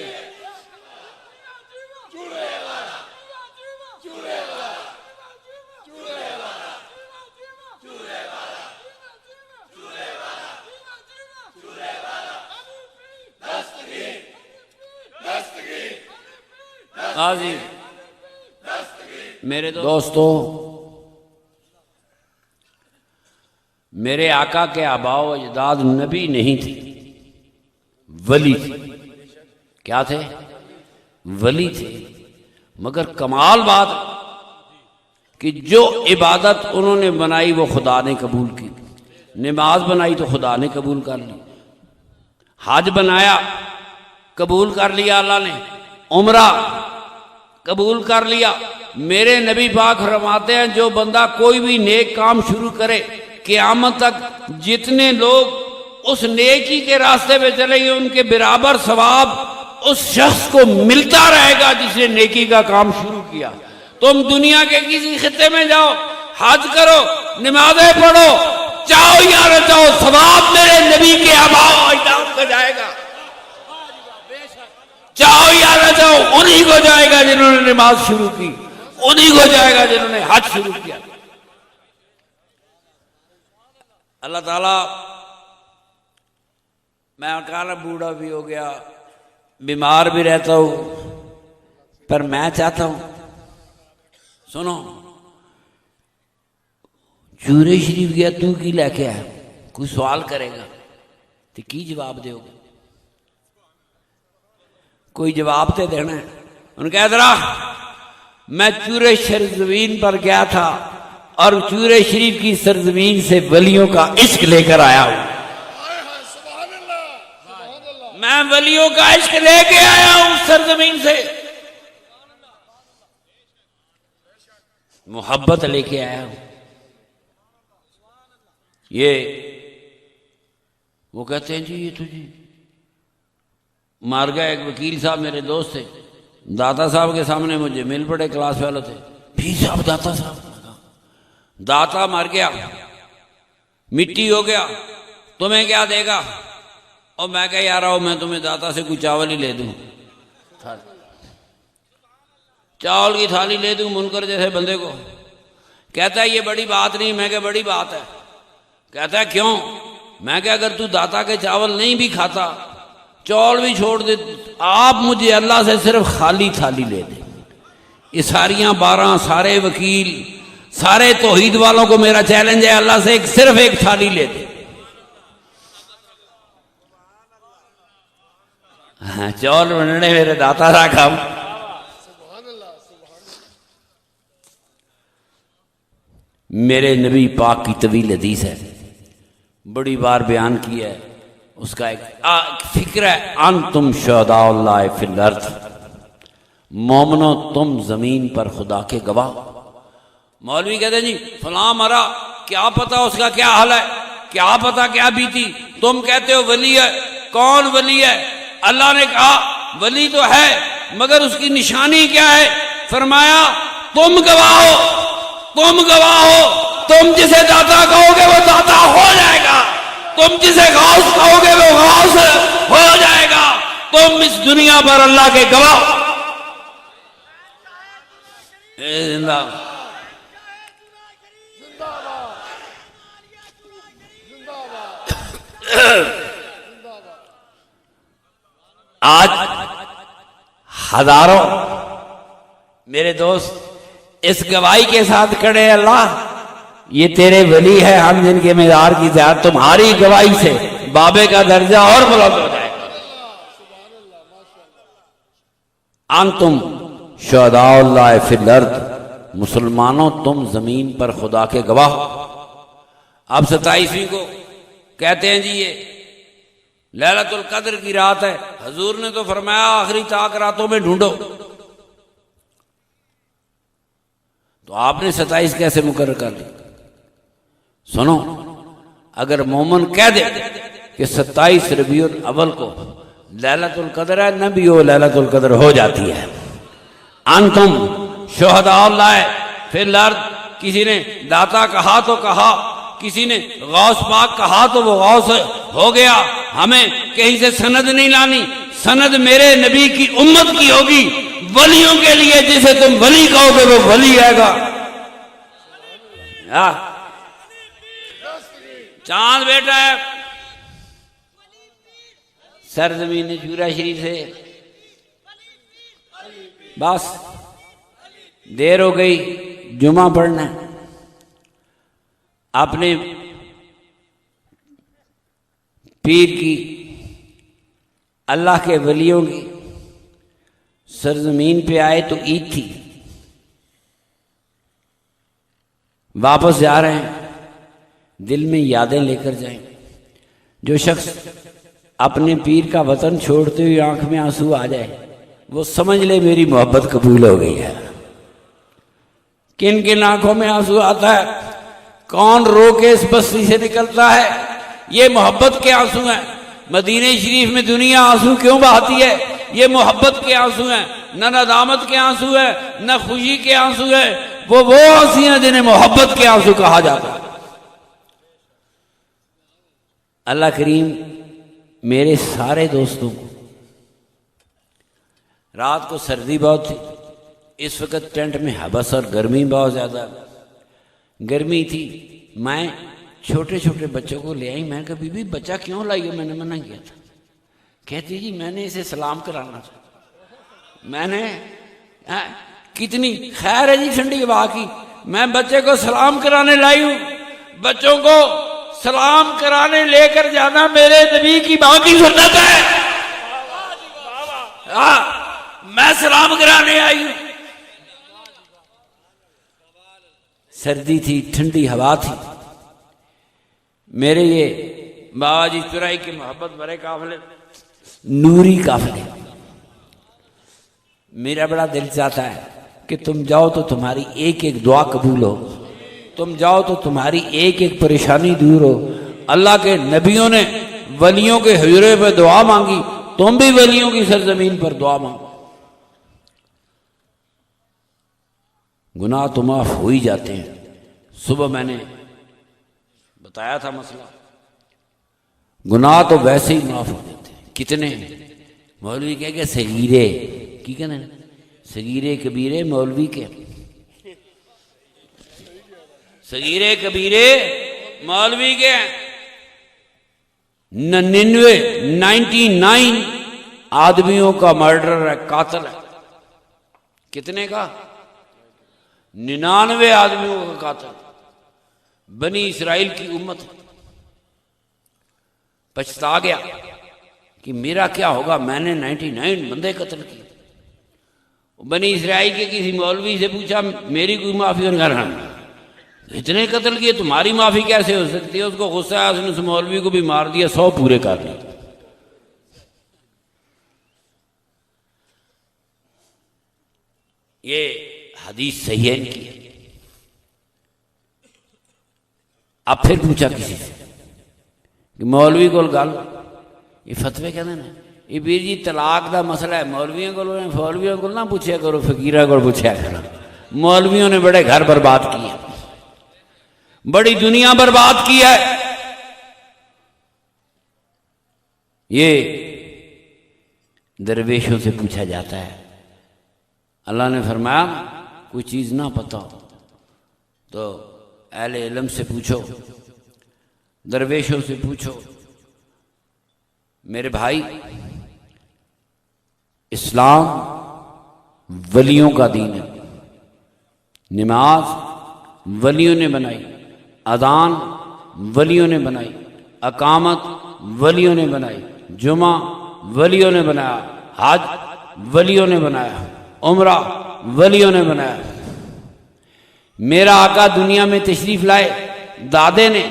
जी मेरे दोस्तों, मेरे आका के आबाओ अजदाद नबी नहीं थे, वली थे। क्या थे? वली थे। मगर कमाल बात कि जो इबादत उन्होंने बनाई वो खुदा ने कबूल की। नमाज बनाई तो खुदा ने कबूल कर ली, हज बनाया कबूल कर लिया अल्लाह ने, उम्रा कबूल कर लिया। मेरे नबी पाक फरमाते हैं जो बंदा कोई भी नेक काम शुरू करे, क़यामत तक जितने लोग उस नेकी के रास्ते पे चलेंगे उनके बराबर सवाब उस शख्स को मिलता रहेगा जिसने नेकी का काम शुरू किया। तुम दुनिया के किसी खित्ते में जाओ, हज करो, नमाजें पढ़ो, चाहो या न चाहो, सवाब मेरे नबी के आबाओ अजदाद का जाएगा। चाहो या ना चाहो उन्हीं को जाएगा जिन्होंने नमाज शुरू की, उन्हीं को जाएगा जिन्होंने हज शुरू किया। अल्लाह ताला, मैं काला बूढ़ा भी हो गया, बीमार भी रहता हूं, पर मैं चाहता हूं, सुनो, चूरे शरीफ गया तू की लैके आया, कोई सवाल करेगा तो की जवाब दोगे? कोई जवाब तो देना है। उन्होंने कहा जरा, मैं चूरे सरजमीन पर गया था और चूरे शरीफ की सरजमीन से वलियों का इश्क लेकर आया हूं। मैं वलियों का इश्क लेके आया हूं सरजमीन से, मोहब्बत लेके आया हूं। ये वो कहते हैं जी ये तो जी मार गया एक वकील साहब, मेरे दोस्त थे, दाता साहब के सामने मुझे मिल पड़े, क्लास वाले थे, भी साहब दाता साहब, दाता मर गया, मिट्टी हो गया, तुम्हें क्या देगा? और मैं कह यार आओ मैं तुम्हें दाता से कुछ चावल ही ले दूं, चावल की थाली ले दूं मुनकर जैसे बंदे को। कहता है ये बड़ी बात नहीं। मैं कह बड़ी बात है। कहता है क्यों? मैं कह अगर तू दाता के चावल नहीं भी खाता, चावल भी छोड़ दे, आप मुझे अल्लाह से सिर्फ खाली थाली ले दे। ये सारियां 12 सारे वकील सारे तौहीद वालों को मेरा चैलेंज है, अल्लाह से सिर्फ एक थाली ले दे। हाँ, चावल बनने मेरे दाता का काम। मेरे नबी पाक की तवील हदीस है, बड़ी बार बयान की है, उसका एक फिक्र है, अन तुम शुहदाउल्लाह फिल अर्द, मोमनो तुम जमीन पर खुदा के गवाह। मौलवी कहते हैं जी फलां मरा, क्या पता उसका क्या हाल है, क्या पता क्या बीती। तुम कहते हो वली है, कौन वली है? अल्लाह ने कहा वली तो है, मगर उसकी निशानी क्या है? फरमाया तुम गवाह हो, तुम गवाह हो। तुम जिसे दाता कहोगे वो दाता हो जाएगा, तुम जिसे गौस कहोगे वो गौस हो जाएगा। तुम इस दुनिया पर अल्लाह के गवाह। आज हजारों मेरे दोस्त इस गवाही के साथ खड़े, अल्लाह ये तेरे वली है, हम जिनके मेदार की ज़ात, तुम्हारी गवाही से बाबे का दर्जा और बुलंद हो जाएगा। अंतुम शुहदाउल्लाह फिल अर्द, मुसलमानों तुम जमीन पर खुदा के गवाह। अब 27वीं को कहते हैं जी ये लैलतुल कद्र की रात है। हजूर ने तो फरमाया आखिरी ताक रातों में ढूंढो, तो आपने 27 कैसे मुकर्रर कर दी? सुनो, अगर मोमन कह दे कि 27 रबीउल अव्वल को लैलतुल कद्र है, नबी हो लैलतुल कद्र हो जाती है। अंतुम शुहदाउल्लाह फिल अर्द, किसी ने दाता कहा तो कहा, किसी ने गौस पाक कहा तो वो गौस हो गया। हमें कहीं से सनद नहीं लानी, सनद मेरे नबी की उम्मत की होगी, वलियों के लिए। जिसे तुम वली कहोगे वो वली आएगा। चांद बेटा है सरजमीन चूरा शरीफ से, बस देर हो गई, जुमा पढ़ना। अपने पीर की, अल्लाह के वलियों की सरजमीन पे आए तो ईद थी, वापस जा रहे हैं, दिल में यादें लेकर जाएं। जो शख्स अपने पीर का वतन छोड़ते हुए आंख में आंसू आ जाए, वो समझ ले मेरी मोहब्बत कबूल हो गई है। किन किन आंखों में आंसू आता है, कौन रो के इस बस्ती से निकलता है? ये मोहब्बत के आंसू हैं। मदीने शरीफ में दुनिया आंसू क्यों बहाती है? ये मोहब्बत के आंसू हैं, न नदामत के आंसू है, न खुशी के आंसू है। वो आंसू हैं जिन्हें मोहब्बत के आंसू कहा जाता है। अल्लाह करीम मेरे सारे दोस्तों को रात को सर्दी बहुत थी, इस वक्त टेंट में हबस और गर्मी बहुत ज़्यादा गर्मी थी। मैं छोटे छोटे बच्चों को ले आई। मैंने कहा बीबी बच्चा क्यों लाई हो? मैंने मना किया था। कहती जी मैंने इसे सलाम कराना था। मैंने कितनी खैर है जी ठंडी हवा की, मैं बच्चे को सलाम कराने लाई हूं। बच्चों को सलाम कराने लेकर जाना मेरे नबी की मां की सुन्नत है। मैं सलाम कराने आई हूं। सर्दी थी, ठंडी हवा थी। मेरे ये बाबा जी चुराई के मोहब्बत भरे काफिले, नूरी काफिले, मेरा बड़ा दिल चाहता है कि तुम जाओ तो तुम्हारी एक एक दुआ कबूल हो, तुम जाओ तो तुम्हारी एक एक परेशानी दूर हो। अल्लाह के नबियों ने वलियों के हुजूरे पर दुआ मांगी, तुम भी वलियों की सरजमीन पर दुआ मांगो। गुनाह तो माफ हो ही जाते हैं। सुबह मैंने बताया था मसला, गुनाह तो वैसे ही माफ हो जाते हैं। कितने मौलवी कह के सगीरे की कहना, सगीरे कबीरे मौलवी के, सगीरे कबीरे मौलवी के 99 आदमियों का मर्डर है, कातिल है। कितने का? 99 आदमियों का कातिल। बनी इस्राइल की उम्मत पछता गया कि मेरा क्या होगा, मैंने 99 बंदे कत्ल किए। बनी इस्राइल के किसी मौलवी से पूछा मेरी कोई माफी? उन्होंने कहा इतने कत्ल किए, तुम्हारी माफी कैसे हो सकती है? उसको गुस्सा आया, उसने उस मौलवी को भी मार दिया, 100 पूरे कर लिए। ये हदीस सही है इनकी। अब फिर पूछा किसी से कि मौलवी को गल ये फतवे कहते ना, ये वीर जी तलाक का मसला है, मौलवियों को ना पूछा करो, फकीरा को पूछा करो। मौलवियों ने बड़े घर बर्बाद किए, बड़ी दुनिया बर्बाद की है। ये दरवेशों से पूछा जाता है। अल्लाह ने फरमाया कोई चीज ना पता हो तो अहले इल्म से पूछो, दरवेशों से पूछो। मेरे भाई, इस्लाम वलियों का दीन है। नमाज वलियों ने बनाई, अदान वलियों ने बनाई, अकामत वलियों ने बनाई, जुमा वलियों ने बनाया, हज वलियों ने बनाया, उम्रा वलियों ने बनाया। मेरा आका दुनिया में तशरीफ लाए, दादे ने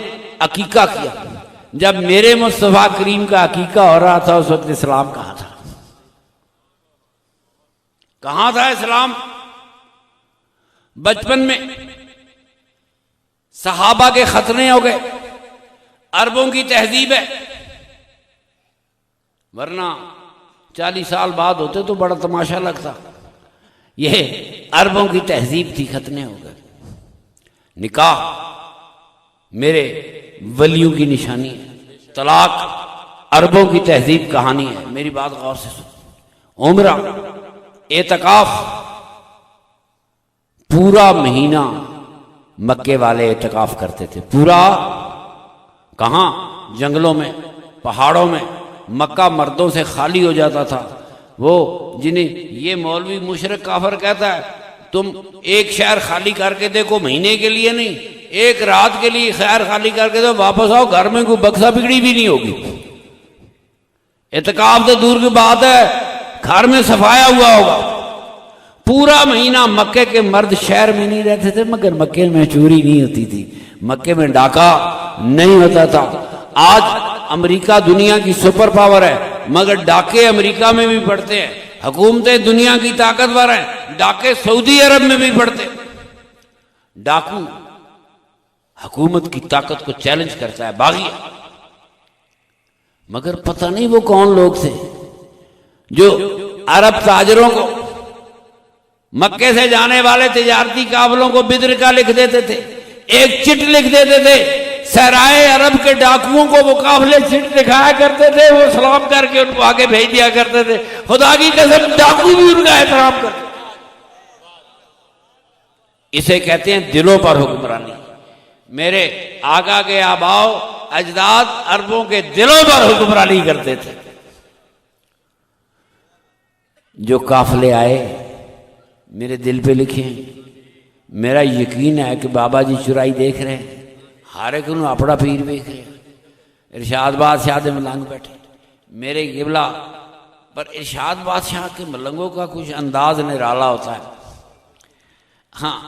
अकीका किया। जब मेरे मुस्तफा करीम का अकीका हो रहा था उस वक्त इस्लाम कहाँ था? कहाँ था इस्लाम? बचपन में सहाबा के खतने हो गए, अरबों की तहजीब है, वरना 40 साल बाद होते तो बड़ा तमाशा लगता। यह अरबों की तहजीब थी, खतने हो गए। निकाह मेरे वलियों की निशानी है, तलाक अरबों की तहजीब कहानी है। मेरी बात गौर से सुन। उम्रा, एतकाफ, पूरा महीना मक्के वाले एतकाफ करते थे। पूरा कहां? जंगलों में, पहाड़ों में। मक्का मर्दों से खाली हो जाता था। वो जिन्हें ये मौलवी मुशरिक काफर कहता है, तुम एक शहर खाली करके देखो, महीने के लिए नहीं, एक रात के लिए शहर खाली करके दो, वापस आओ, घर में कोई बक्सा बिगड़ी भी नहीं होगी। एतकाफ तो दूर की बात है, घर में सफाया हुआ होगा। पूरा महीना मक्के के मर्द शहर में नहीं रहते थे, मगर मक्के में चोरी नहीं होती थी, मक्के में डाका नहीं होता था। आज अमेरिका दुनिया की सुपर पावर है, मगर डाके अमेरिका में भी पड़ते हैं। हुकूमतें दुनिया की ताकतवर हैं, डाके सऊदी अरब में भी पड़ते। डाकू हुकूमत की ताकत को चैलेंज करता है, बागी। मगर पता नहीं वो कौन लोग थे जो अरब ताजरों को, मक्के से जाने वाले तिजारती काफिलों को बिद्र का लिख देते थे, एक चिट लिख देते थे सहराए अरब के डाकुओं को वो काफिले चिट दिखाया करते थे, वो सलाम करके उनको आगे भेज दिया करते थे। खुदा की कसम डाकू भी उनका एहतराम करते। इसे कहते हैं दिलों पर हुक्मरानी। मेरे आका के आबाओ अजदाद अरबों के दिलों पर हुक्मरानी करते थे। जो काफिले आए मेरे दिल पे लिखे हैं। मेरा यकीन है कि बाबा जी चुराई देख रहे हैं, हर एक नूं अपना पीर देख रहे हैं। इरशाद बादशाह दे मलंग बैठे मेरे गिबला पर। इरशाद बादशाह के मलंगों का कुछ अंदाज निराला होता है। हाँ,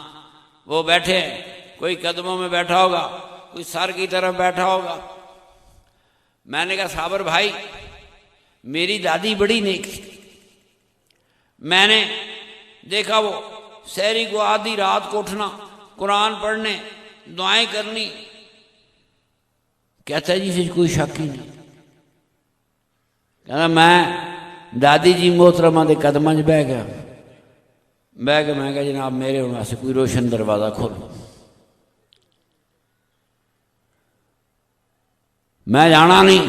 वो बैठे, कोई कदमों में बैठा होगा, कोई सर की तरफ बैठा होगा। मैंने कहा साबर भाई, मेरी दादी बड़ी नेक थी। मैंने देखा वो सहरी को आधी रात को उठना, कुरान पढ़ने, दुआएं करनी। कहता है जी से कोई शक ही नहीं। कहना मैं दादी जी मोहतरमा के कदम च बह गया। मैं क्या जनाब मेरे होने से कोई रोशन दरवाजा खोलो। मैं जाना नहीं।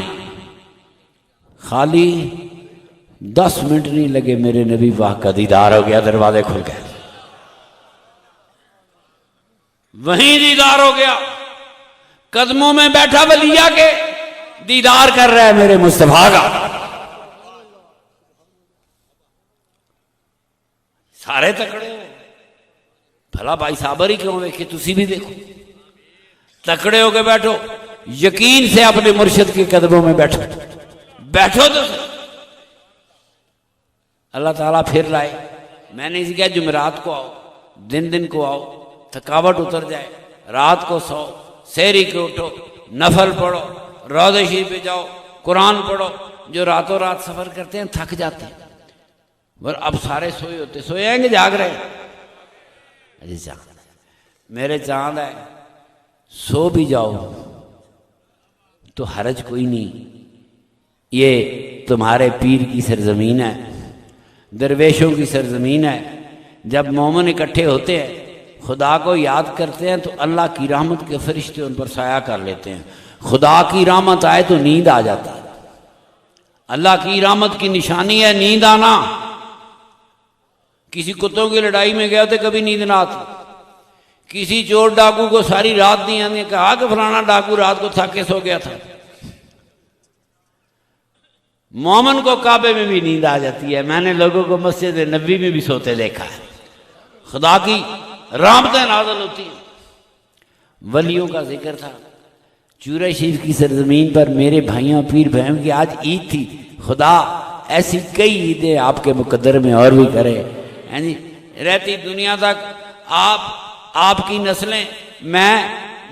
खाली 10 मिनट नहीं लगे, मेरे नबी पाक का दीदार हो गया, दरवाजे खुल गए। वहीं दीदार हो गया। कदमों में बैठा वलिया के दीदार कर रहा है मेरे मुस्तफा का। सारे तकड़े हो भला भाई साबर ही क्यों देखे, तुसी भी देखो। तकड़े होके बैठो, यकीन से अपने मुर्शिद के कदमों में बैठो। बैठो तो अल्लाह ताला फिर लाए। मैंने इसी कहा जुमेरात को आओ, दिन दिन को आओ, थकावट उतर जाए, रात को सो, सहरी के उठो, नफल पढ़ो, रोज़े शरीफ पे जाओ, कुरान पढ़ो। जो रातों रात सफर करते हैं थक जाते हैं, पर अब सारे सोए होते, सोए आएंगे जाग रहे। अरे चांद मेरे चांद है, सो भी जाओ तो हरज कोई नहीं। ये तुम्हारे पीर की सरजमीन है, दरवेशों की सरजमीन है। जब मोमिन इकट्ठे होते हैं, खुदा को याद करते हैं, तो अल्लाह की रहमत के फरिश्ते उन पर साया कर लेते हैं। खुदा की रहमत आए तो नींद आ जाती है। अल्लाह की रहमत की निशानी है नींद आना। किसी कुत्तों की लड़ाई में गया तो कभी नींद ना आती। किसी चोर डाकू को सारी रात नहीं आने कहा कि फलाना डाकू रात को थक के सो गया था। मोमन को काबे में भी नींद आ जाती है। मैंने लोगों को मस्जिद नबी में भी सोते देखा है। खुदा की रहमतें नाज़िल होती हैं। वलियों का जिक्र था। चूरा शरीफ की सरजमीन पर मेरे भाइयों पीर बहन की आज ईद थी। खुदा ऐसी कई ईदें आपके मुकद्दर में और भी करे हैं जी, रहती दुनिया तक। आपकी नस्लें,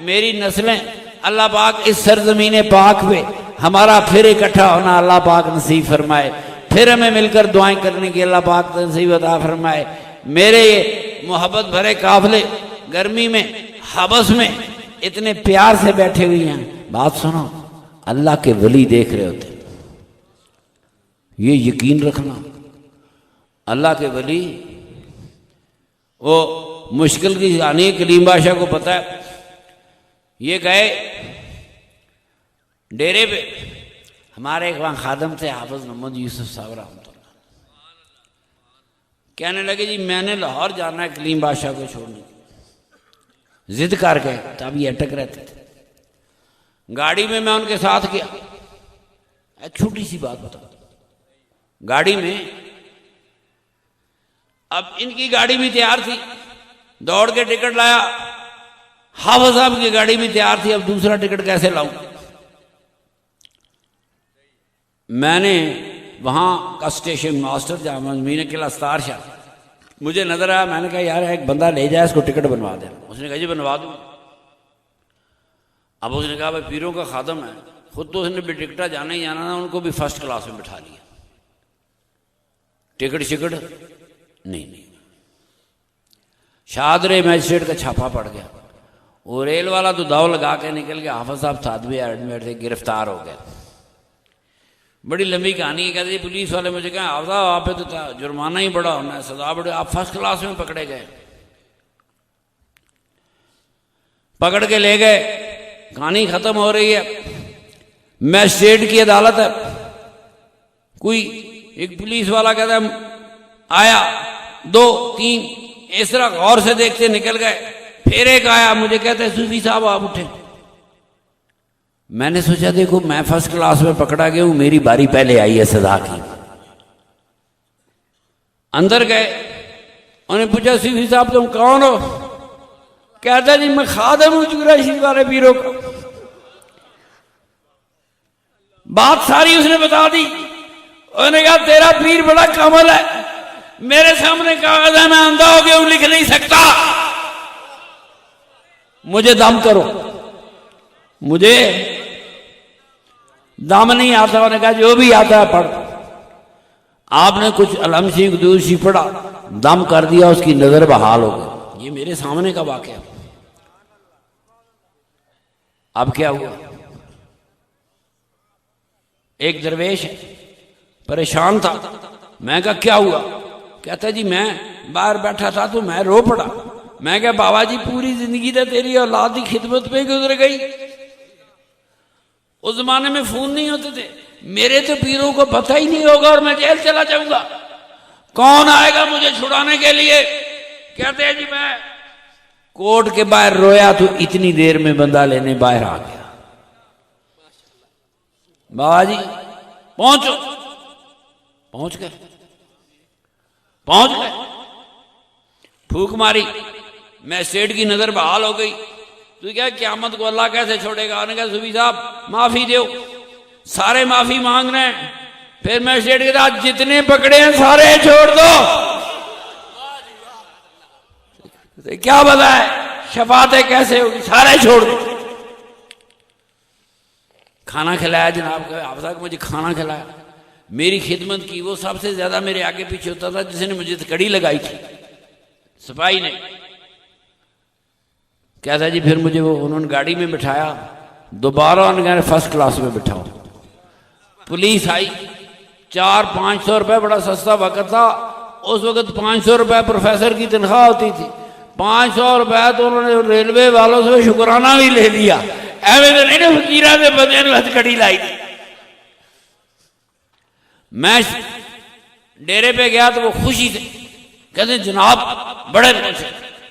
मेरी नस्लें, अल्लाह पाक इस सरजमीन पाक पे हमारा फिर इकट्ठा होना अल्लाह पाक नसीब फरमाए। फिर हमें मिलकर दुआएं करने की अल्लाह पाक नसीब अता फरमाए। मेरे ये मोहब्बत भरे काफिले गर्मी में हबस में इतने प्यार से बैठे हुए हैं। बात सुनो, अल्लाह के वली देख रहे होते, ये यकीन रखना। अल्लाह के वली, वो मुश्किल की कहानी कलीम बादशाह को पता है। ये गए डेरे पे, हमारे एक वहाँ खादम थे हाफिज मोहम्मद यूसुफ साहब रहमतुल्लाह, कहने लगे जी मैंने लाहौर जाना है कलीम बादशाह को छोड़ने। जिद कर गए, तब ये अटक रहते थे। गाड़ी में मैं उनके साथ गया। एक छोटी सी बात बता, गाड़ी में, अब इनकी गाड़ी भी तैयार थी, दौड़ के टिकट लाया। हाफिज साहब की गाड़ी भी तैयार थी, अब दूसरा टिकट कैसे लाऊं। मैंने वहां का स्टेशन मास्टर जामा मीन किला अस्तार शाह, मुझे नजर आया। मैंने कहा यार एक बंदा ले जाए, इसको टिकट बनवा दे। उसने कहा जी बनवा दूं। अब उसने कहा भाई पीरों का खादम है, खुद तो उसने भी टिकटा जाना ही जाना था, उनको भी फर्स्ट क्लास में बिठा लिया। टिकट शिकट नहीं। शादरे मैजिस्ट्रेट का छापा पड़ गया। वो रेल वाला तो दाव लगा के निकल गया। हाफिज साहब साधवे एडमिट थे, गिरफ्तार हो गए। बड़ी लंबी कहानी है। कहते पुलिस वाले मुझे कहा हाफिज साहब आप पे तो जुर्माना ही बड़ा होना है, सजा बड़े, आप फर्स्ट क्लास में पकड़े गए। पकड़ के ले गए कहानी खत्म हो रही है, मैजिस्ट्रेट की अदालत है, कोई एक पुलिस वाला कहता है आया, 2 3 इस तरह गौर से देखते निकल गए, फिर एक आया, मुझे कहते हैं सूफी साहब आप उठे। मैंने सोचा देखो मैं फर्स्ट क्लास में पकड़ा गया हूं, मेरी बारी पहले आई है सजा की। अंदर गए, उन्हें पूछा सूफी साहब तुम कौन हो? कहता जी मैं खादिम हूं चूरा शरीफ वाले पीरों का। बात सारी उसने बता दी। उन्होंने कहा तेरा पीर बड़ा कमल है, मेरे सामने कागज है, मैं अंधा हो गया हूं, लिख नहीं सकता, मुझे दम करो। मुझे दम नहीं आता। उन्होंने कहा जो भी आता है पढ़। आपने कुछ अलमशी दूरशी पढ़ा, दम कर दिया, उसकी नजर बहाल हो गई। ये मेरे सामने का वाकया। अब क्या हुआ? एक दरवेश परेशान था। मैं कहा क्या हुआ? कहता जी मैं बाहर बैठा था तो मैं रो पड़ा। मैं कहा बाबा जी पूरी जिंदगी तो तेरी औलाद की खिदमत पे गुजर गई। उस जमाने में फोन नहीं होते थे, मेरे तो पीरों को पता ही नहीं होगा और मैं जेल चला जाऊंगा, कौन आएगा मुझे छुड़ाने के लिए? कहते हैं जी मैं कोर्ट के बाहर रोया तो इतनी देर में बंदा लेने बाहर आ गया। बाबा जी पहुंचो, पहुंच गए, फूक मारी, मैजिस्ट्रेट की नजर बहाल हो गई। तो क्या क़यामत को अल्लाह कैसे छोड़ेगा? उन्होंने कहा सूफी साहब माफी दो। सारे माफी मांग रहे हैं। फिर मैजिस्ट्रेट के साथ जितने पकड़े हैं सारे छोड़ दो। क्या बताए शफाअत कैसे होगी? सारे छोड़ दो। खाना खिलाया जनाब का, आप तक मुझे खाना खिलाया, मेरी खिदमत की। वो सबसे ज्यादा मेरे आगे पीछे होता था जिसने मुझे कड़ी लगाई थी, सिपाही ने। क्या था जी? फिर मुझे वो उन्होंने गाड़ी में बिठाया, दोबारा उन्होंने फर्स्ट क्लास में बिठाओ। पुलिस आई, 400-500 रुपए, बड़ा सस्ता वक्त था उस वक्त। 500 रुपए प्रोफेसर की तनख्वाह होती थी। 500 रुपए तो उन्होंने रेलवे वालों से शुक्राना भी ले लिया। एवं तो नहीं ना फकीरा से बंदे ने हथकड़ी लाई थी। मैं डेरे पे गया तो वो खुशी से कहते जनाब बड़े पहुंचे,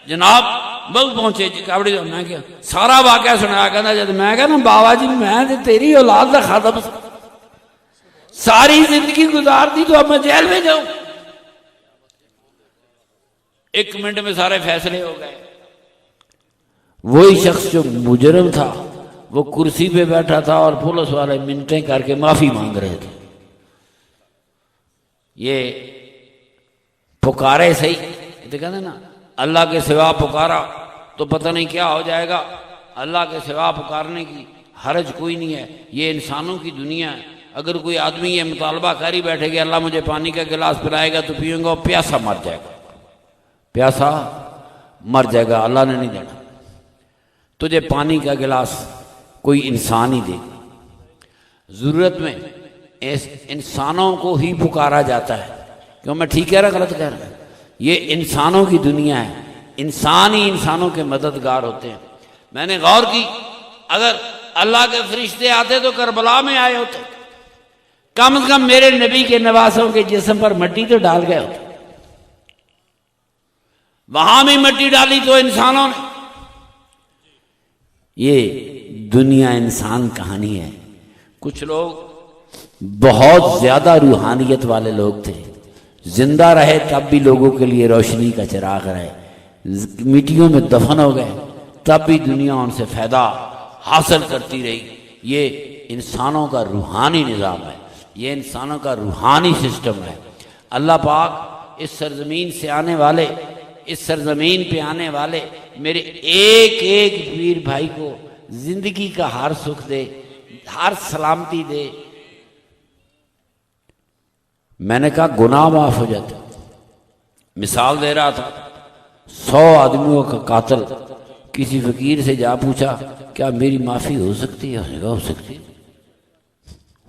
जनाब बहुत पहुंचे जी कावड़ी। मैं क्या सारा वाकया सुनाया। कहना जब मैं कहना बाबा जी मैं तो तेरी औलाद का खादम सारी जिंदगी गुजार दी, तो अब मैं जेल में जाऊं। 1 मिनट में सारे फैसले हो गए। वही शख्स जो मुजरम था वो कुर्सी पे बैठा था और पुलिस वाले मिनटें करके माफी मांग रहे थे। ये पुकारे सही, तो कहते ना अल्लाह के सिवा पुकारा तो पता नहीं क्या हो जाएगा। अल्लाह के सिवा पुकारने की हरज कोई नहीं है। ये इंसानों की दुनिया है। अगर कोई आदमी ये मुतालबा कर ही बैठेगा अल्लाह मुझे पानी का गिलास पिलाएगा तो पीऊंगा, और प्यासा मर जाएगा, प्यासा मर जाएगा। अल्लाह ने नहीं देना तुझे पानी का गिलास, कोई इंसान ही दे। जरूरत में इंसानों को ही पुकारा जाता है। क्यों मैं ठीक कह रहा गलत कह रहा? ये इंसानों की दुनिया है, इंसान ही इंसानों के मददगार होते हैं। मैंने गौर की, अगर अल्लाह के फरिश्ते आते तो करबला में आए होते, कम से कम मेरे नबी के नवासों के जिस्म पर मिट्टी तो डाल गए होते। वहां भी मिट्टी डाली तो इंसानों ने। ये दुनिया इंसान कहानी है। कुछ लोग बहुत ज्यादा रूहानियत वाले लोग थे, जिंदा रहे तब भी लोगों के लिए रोशनी का चिराग रहे, मिट्टियों में दफन हो गए तब भी दुनिया उनसे फायदा हासिल करती रही। ये इंसानों का रूहानी निज़ाम है, ये इंसानों का रूहानी सिस्टम है। अल्लाह पाक इस सरजमीन से आने वाले, इस सरजमीन पे आने वाले मेरे एक एक वीर भाई को जिंदगी का हर सुख दे, हर सलामती दे। मैंने कहा गुनाह माफ हो जाते। मिसाल दे रहा था, 100 आदमियों का कातिल किसी फकीर से जा पूछा क्या मेरी माफी हो सकती है? हो सकती है।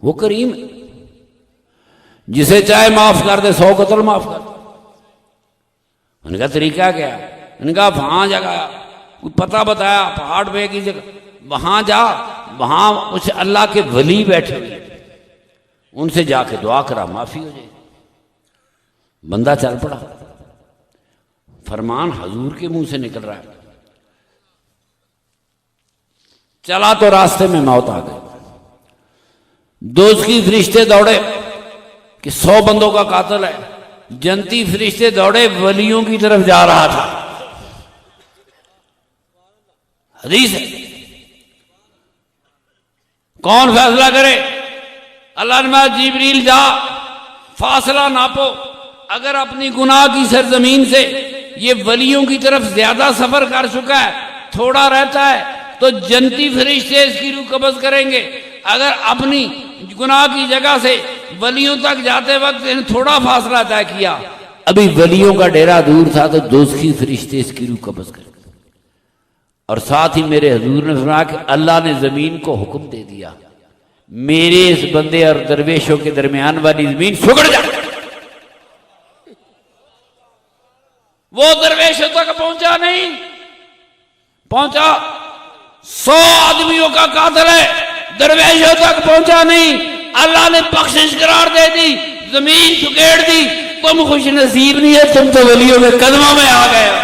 वो करीम जिसे चाहे माफ कर दे, 100 कत्ल माफ कर। उनका तरीका क्या? उनका वहां जगह कोई पता बताया, पहाड़ पे की जगह वहां जा, वहां कुछ अल्लाह के वली बैठे हुए, उनसे जाके दुआ करा, माफी हो जाए। बंदा चल पड़ा, फरमान हजूर के मुंह से निकल रहा है। चला तो रास्ते में मौत आ गई। दोस्त की फरिश्ते दौड़े कि 100 बंदों का कातिल है। जनती फरिश्ते दौड़े, वलियों की तरफ जा रहा था। हदीस है, कौन फैसला करे? अल्लाह ने जिब्रील जा, फासला नापो, अगर अपनी गुनाह की सरजमीन से ये वलियों की तरफ ज्यादा सफर कर चुका है, थोड़ा रहता है, तो जनती फरिश्ते इसकी रूह कब्ज करेंगे। अगर अपनी गुनाह की जगह से वलियों तक जाते वक्त थोड़ा फासला तय किया, अभी वलियों का डेरा दूर था, तो दोस्ती फरिश्ते इसकी रूह कब्ज करेंगे। और साथ ही मेरे हजूर ने सुना कि अल्लाह ने जमीन को हुक्म दे दिया, मेरे इस बंदे और दरवेशों के दरमियान वाली जमीन सुगड़ जा। वो दरवेशों तक पहुंचा नहीं, पहुंचा 100 आदमियों का कातिल है, दरवेशों तक पहुंचा नहीं। अल्लाह ने बख्शिश करार दे दी, जमीन सुकेड़ दी। तुम खुश नसीब नहीं है, तुम तो वलियों के कदमों में आ गए हो।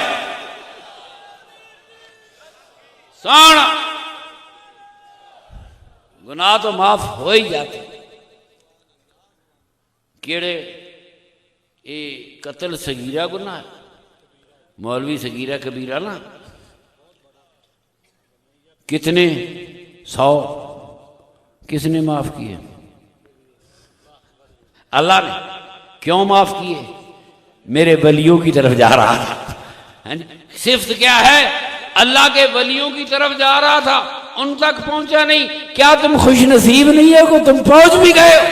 साणा गुनाह तो माफ हो ही जाते। केड़े ये कत्ल सगीरा गुनाह है, मौलवी सगीरा कबीरा ना, कितने 100 किसने माफ किए? अल्लाह ने। क्यों माफ किए? मेरे वलियों की तरफ जा रहा था। सिफ्त क्या है? अल्लाह के वलियों की तरफ जा रहा था, उन तक पहुंचा नहीं। क्या तुम खुश नसीब नहीं है को तुम पहुंच भी गए हो?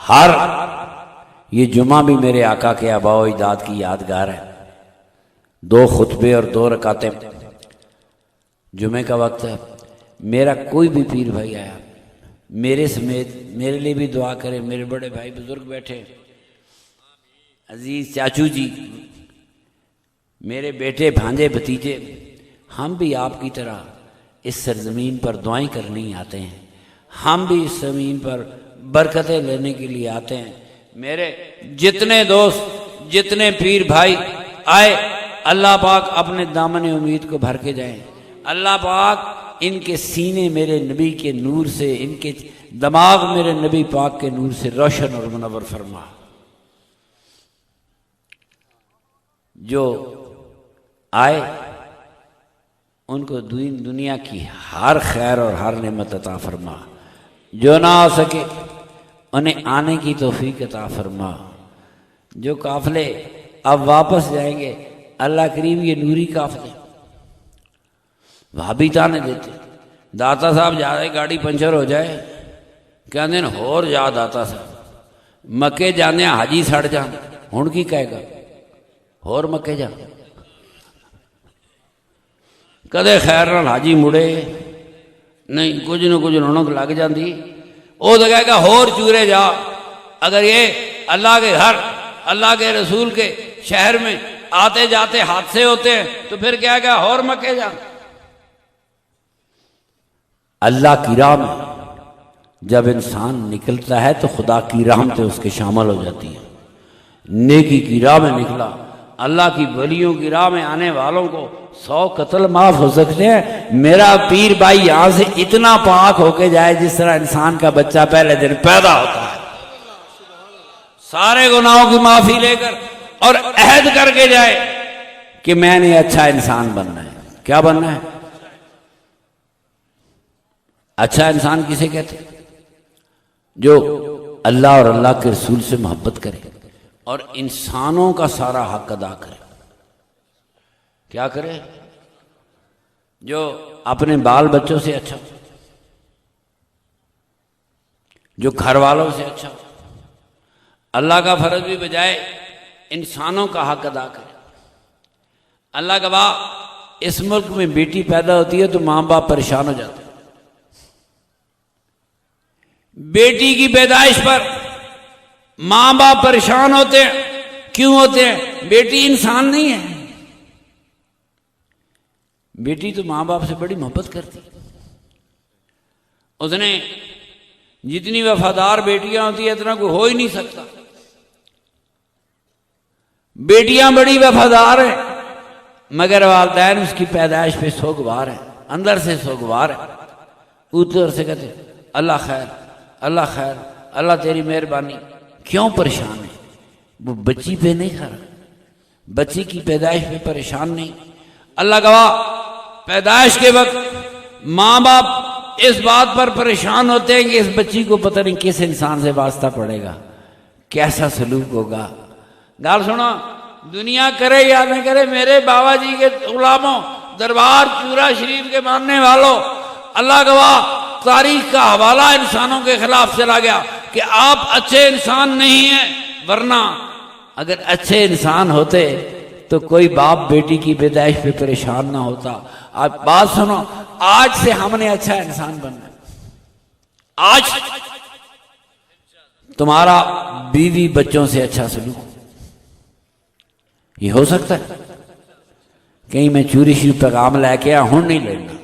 हर ये जुमा भी मेरे आका के आबाओ इजाद की यादगार है। 2 खुतबे और 2 रकातें जुमे का वक्त है। मेरा कोई भी पीर भाई आया, मेरे समेत मेरे लिए भी दुआ करे। मेरे बड़े भाई बुजुर्ग बैठे, अजीज चाचू जी, मेरे बेटे भांजे भतीजे, हम भी आपकी तरह इस सरजमीन पर दुआएं करने ही आते हैं। हम भी इस जमीन पर बरकतें लेने के लिए आते हैं। मेरे जितने दोस्त, जितने पीर भाई आए, अल्लाह पाक अपने दामन उम्मीद को भर के जाएं। अल्लाह पाक इनके सीने मेरे नबी के नूर से, इनके दिमाग मेरे नबी पाक के नूर से रोशन और मुनव्वर फरमा। जो आए उनको दुनिया की हर खैर और हर नेमत अता फरमा। जो ना आ सके उन्हें आने की तौफीक अता फरमा। जो काफले अब वापस जाएंगे, अल्लाह करीम ये नूरी काफले भाभी ताने देते। दाता साहब जा रहे, गाड़ी पंचर हो जाए, कहते हैं होर जा दाता साहब, मक्के जाने हाजी सड़ जा, हुण की कहेगा होर मक्के जा। कदे खैर नाल हाजी मुड़े नहीं, कुछ न कुछ रौनक लग जाती। वो तो कहेगा होर चूरे जा। अगर ये अल्लाह के घर, अल्लाह के रसूल के शहर में आते जाते हादसे होते हैं, तो फिर क्या कहा होर मक्के जा। अल्लाह की राह में जब इंसान निकलता है तो खुदा की रहमतें उसके शामिल हो जाती हैं। नेकी की राह में निकला, अल्लाह की वलियों की राह में आने वालों को 100 कत्ल माफ हो सकते हैं। मेरा पीर भाई यहां से इतना पाक होके जाए जिस तरह इंसान का बच्चा पहले दिन पैदा होता है, सारे गुनाहों की माफी लेकर, और अहद करके जाए कि मैंने अच्छा इंसान बनना है। क्या बनना है? अच्छा इंसान किसे कहते? जो अल्लाह और अल्लाह के रसूल से मोहब्बत करे और इंसानों का सारा हक अदा करे। क्या करे? जो अपने बाल बच्चों से अच्छा, जो घर वालों से अच्छा, अल्लाह का फर्ज भी बजाय इंसानों का हक अदा करे। अल्लाह गवाह, इस मुल्क में बेटी पैदा होती है तो माँ बाप परेशान हो जाते हैं। बेटी की पैदाइश पर मां बाप परेशान होते हैं। क्यों होते हैं? बेटी इंसान नहीं है। बेटी तो मां बाप से बड़ी मोहब्बत करती है। उसने जितनी वफादार बेटियां होती है इतना कोई हो ही नहीं सकता। बेटियां बड़ी वफादार हैं, मगर वालिदैन उसकी पैदाइश पे सोगवार है, अंदर से सोगवार है। ऊपर से कहते अल्लाह खैर, अल्लाह खैर, अल्लाह तेरी मेहरबानी। क्यों परेशान है? वो बच्ची पे नहीं खा रहा, बच्ची की पैदाइश पे परेशान नहीं। अल्लाह गवाह, पैदाइश के वक्त माँ बाप इस बात पर परेशान होते हैं कि इस बच्ची को पता नहीं किस इंसान से वास्ता पड़ेगा, कैसा सलूक होगा। गाल सुनो, दुनिया करे या न करे, मेरे बाबा जी के गुलामों, दरबार चूरा शरीफ के मानने वालों, अल्लाह गवाह, तारीख का हवाला इंसानों के खिलाफ चला गया कि आप अच्छे इंसान नहीं हैं। वरना अगर अच्छे इंसान होते तो कोई बाप बेटी की पैदाइश पे परेशान ना होता। आप बात सुनो, आज से हमने अच्छा इंसान बनना। आज तुम्हारा बीवी बच्चों से अच्छा सलूक, ये हो सकता है। कहीं मैं चूरी शी पैगाम लेके आ, हूं नहीं लेना।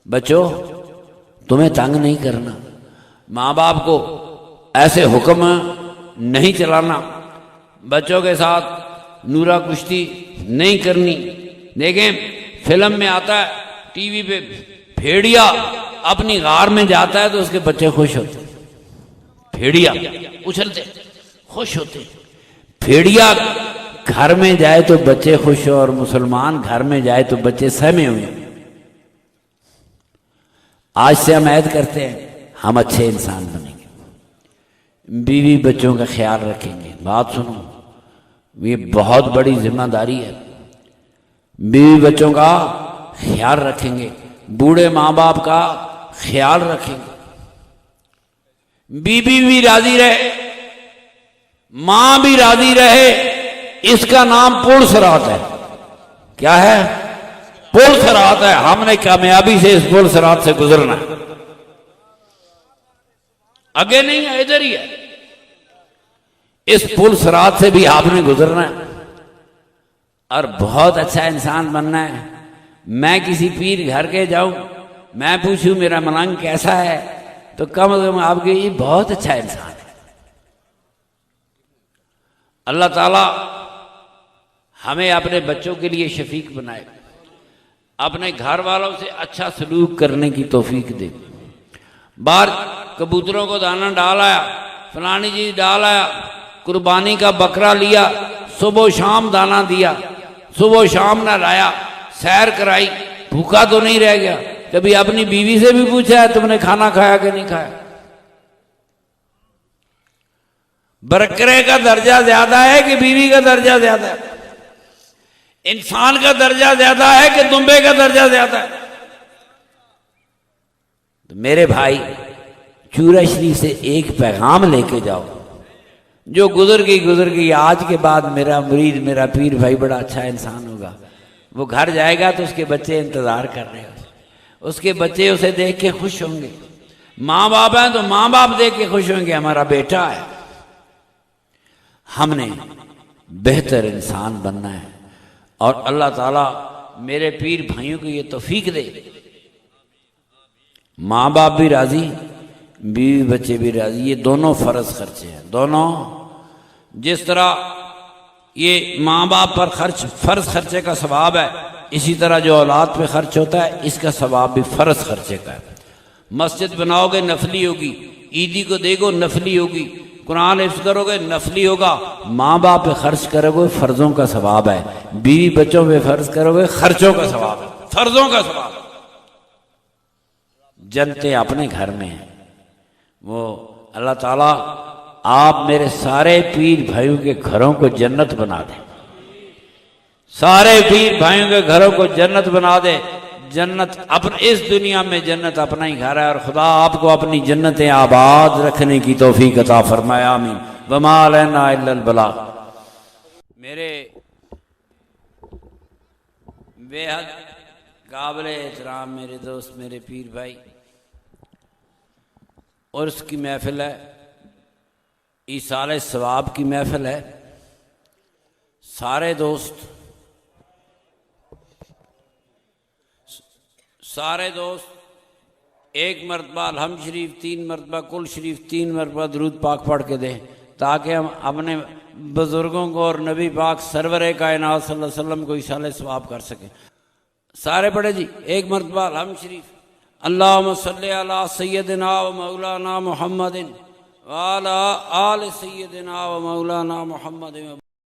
बच्चों, तुम्हें तंग नहीं करना, माँ बाप को ऐसे हुक्म नहीं चलाना, बच्चों के साथ नूरा कुश्ती नहीं करनी। देखें, फिल्म में आता है, टीवी पे, भेड़िया अपनी गार में जाता है तो उसके बच्चे खुश होते, भेड़िया उछलते खुश होते। भेड़िया घर में जाए तो बच्चे खुश हो, और मुसलमान घर में जाए तो बच्चे सहमे हुए। आज से हम ऐद करते हैं हम अच्छे इंसान बनेंगे, बीवी बच्चों का ख्याल रखेंगे। बात सुनो, ये बहुत बड़ी जिम्मेदारी है। बीवी बच्चों का ख्याल रखेंगे, बूढ़े माँ बाप का ख्याल रखेंगे। बीवी भी राजी रहे, मां भी राजी रहे, इसका नाम पुल सरात है। क्या है? पुल सरात है। हमने कामयाबी से इस पुल सरात से गुजरना है, आगे नहीं है, इधर ही है। इस पुल सरात से भी आपने गुजरना है और बहुत अच्छा इंसान बनना है। मैं किसी पीर घर के जाऊं, मैं पूछूं मेरा मलंग कैसा है, तो कम से कम आपके ये बहुत अच्छा इंसान है। अल्लाह ताला हमें अपने बच्चों के लिए शफीक बनाए, अपने घर वालों से अच्छा सलूक करने की तौफीक दे। बाहर कबूतरों को दाना डाल आया, फलानी चीज डाल आया, कुर्बानी का बकरा लिया, सुबह शाम दाना दिया, सुबह शाम ना लाया, सैर कराई, भूखा तो नहीं रह गया। कभी अपनी बीवी से भी पूछा है तुमने खाना खाया कि नहीं खाया? बकरे का दर्जा ज्यादा है कि बीवी का दर्जा ज्यादा है? इंसान का दर्जा ज्यादा है कि दुम्बे का दर्जा ज्यादा है? तो मेरे भाई, चूरा शरीफ से एक पैगाम लेके जाओ, जो गुजर गई। आज के बाद मेरा मुरीद, मेरा पीर भाई बड़ा अच्छा इंसान होगा। वो घर जाएगा तो उसके बच्चे इंतजार कर रहे हैं, उसके बच्चे उसे देख के खुश होंगे। माँ बाप हैं तो माँ बाप देख के खुश होंगे, हमारा बेटा है। हमने बेहतर इंसान बनना है और अल्लाह ताला मेरे पीर भाइयों को ये तौफीक दे। माँ बाप भी राजी, बीवी बच्चे भी राजी। ये दोनों फर्ज खर्चे हैं, दोनों। जिस तरह ये माँ बाप पर फर्ज खर्चे का सवाब है, इसी तरह जो औलाद पे खर्च होता है इसका सवाब भी फर्ज खर्चे का है। मस्जिद बनाओगे नफली होगी, ईदी को देगो नफली होगी, कुरान हिफ्ज़ करोगे नफली होगा, माँ बाप पे खर्च करोगे फर्जों का सवाब है, बीवी बच्चों पे खर्च करोगे खर्चों का सवाब है, फर्जों का सवाब है। जनते अपने घर में हैं। वो अल्लाह ताला आप मेरे सारे पीर भाइयों के घरों को जन्नत बना दे, सारे पीर भाइयों के घरों को जन्नत बना दे। जन्नत अपने इस दुनिया में जन्नत अपना ही घर है, और खुदा आपको अपनी जन्नतें आबाद रखने की तौफीक अता फरमाए, आमीन। वमा अलैना इल्लल बलाग। मेरे बेहद काबिल एहतराम मेरे दोस्त, मेरे पीर भाई, और उसकी महफिल है, ईसाले सवाब की महफिल है। सारे दोस्त एक मरतबा अलहम शरीफ, 3 मरतबा कुल शरीफ, 3 मरतबा दरूद पाक पढ़ के दें, ताकि हम अपने बुज़ुर्गों को और नबी पाक सरवर कायनात सल्लल्लाहु अलैहि वसल्लम को इशाले सवाब कर सकें। सारे पढ़े जी, एक मरतबा अलहम शरीफ। अल्लाहुम्मा सल्लि अला सय्यदिना व मौलाना मुहम्मदिन व अला आलि सय्यदिना व मौलाना मुहम्मदिन।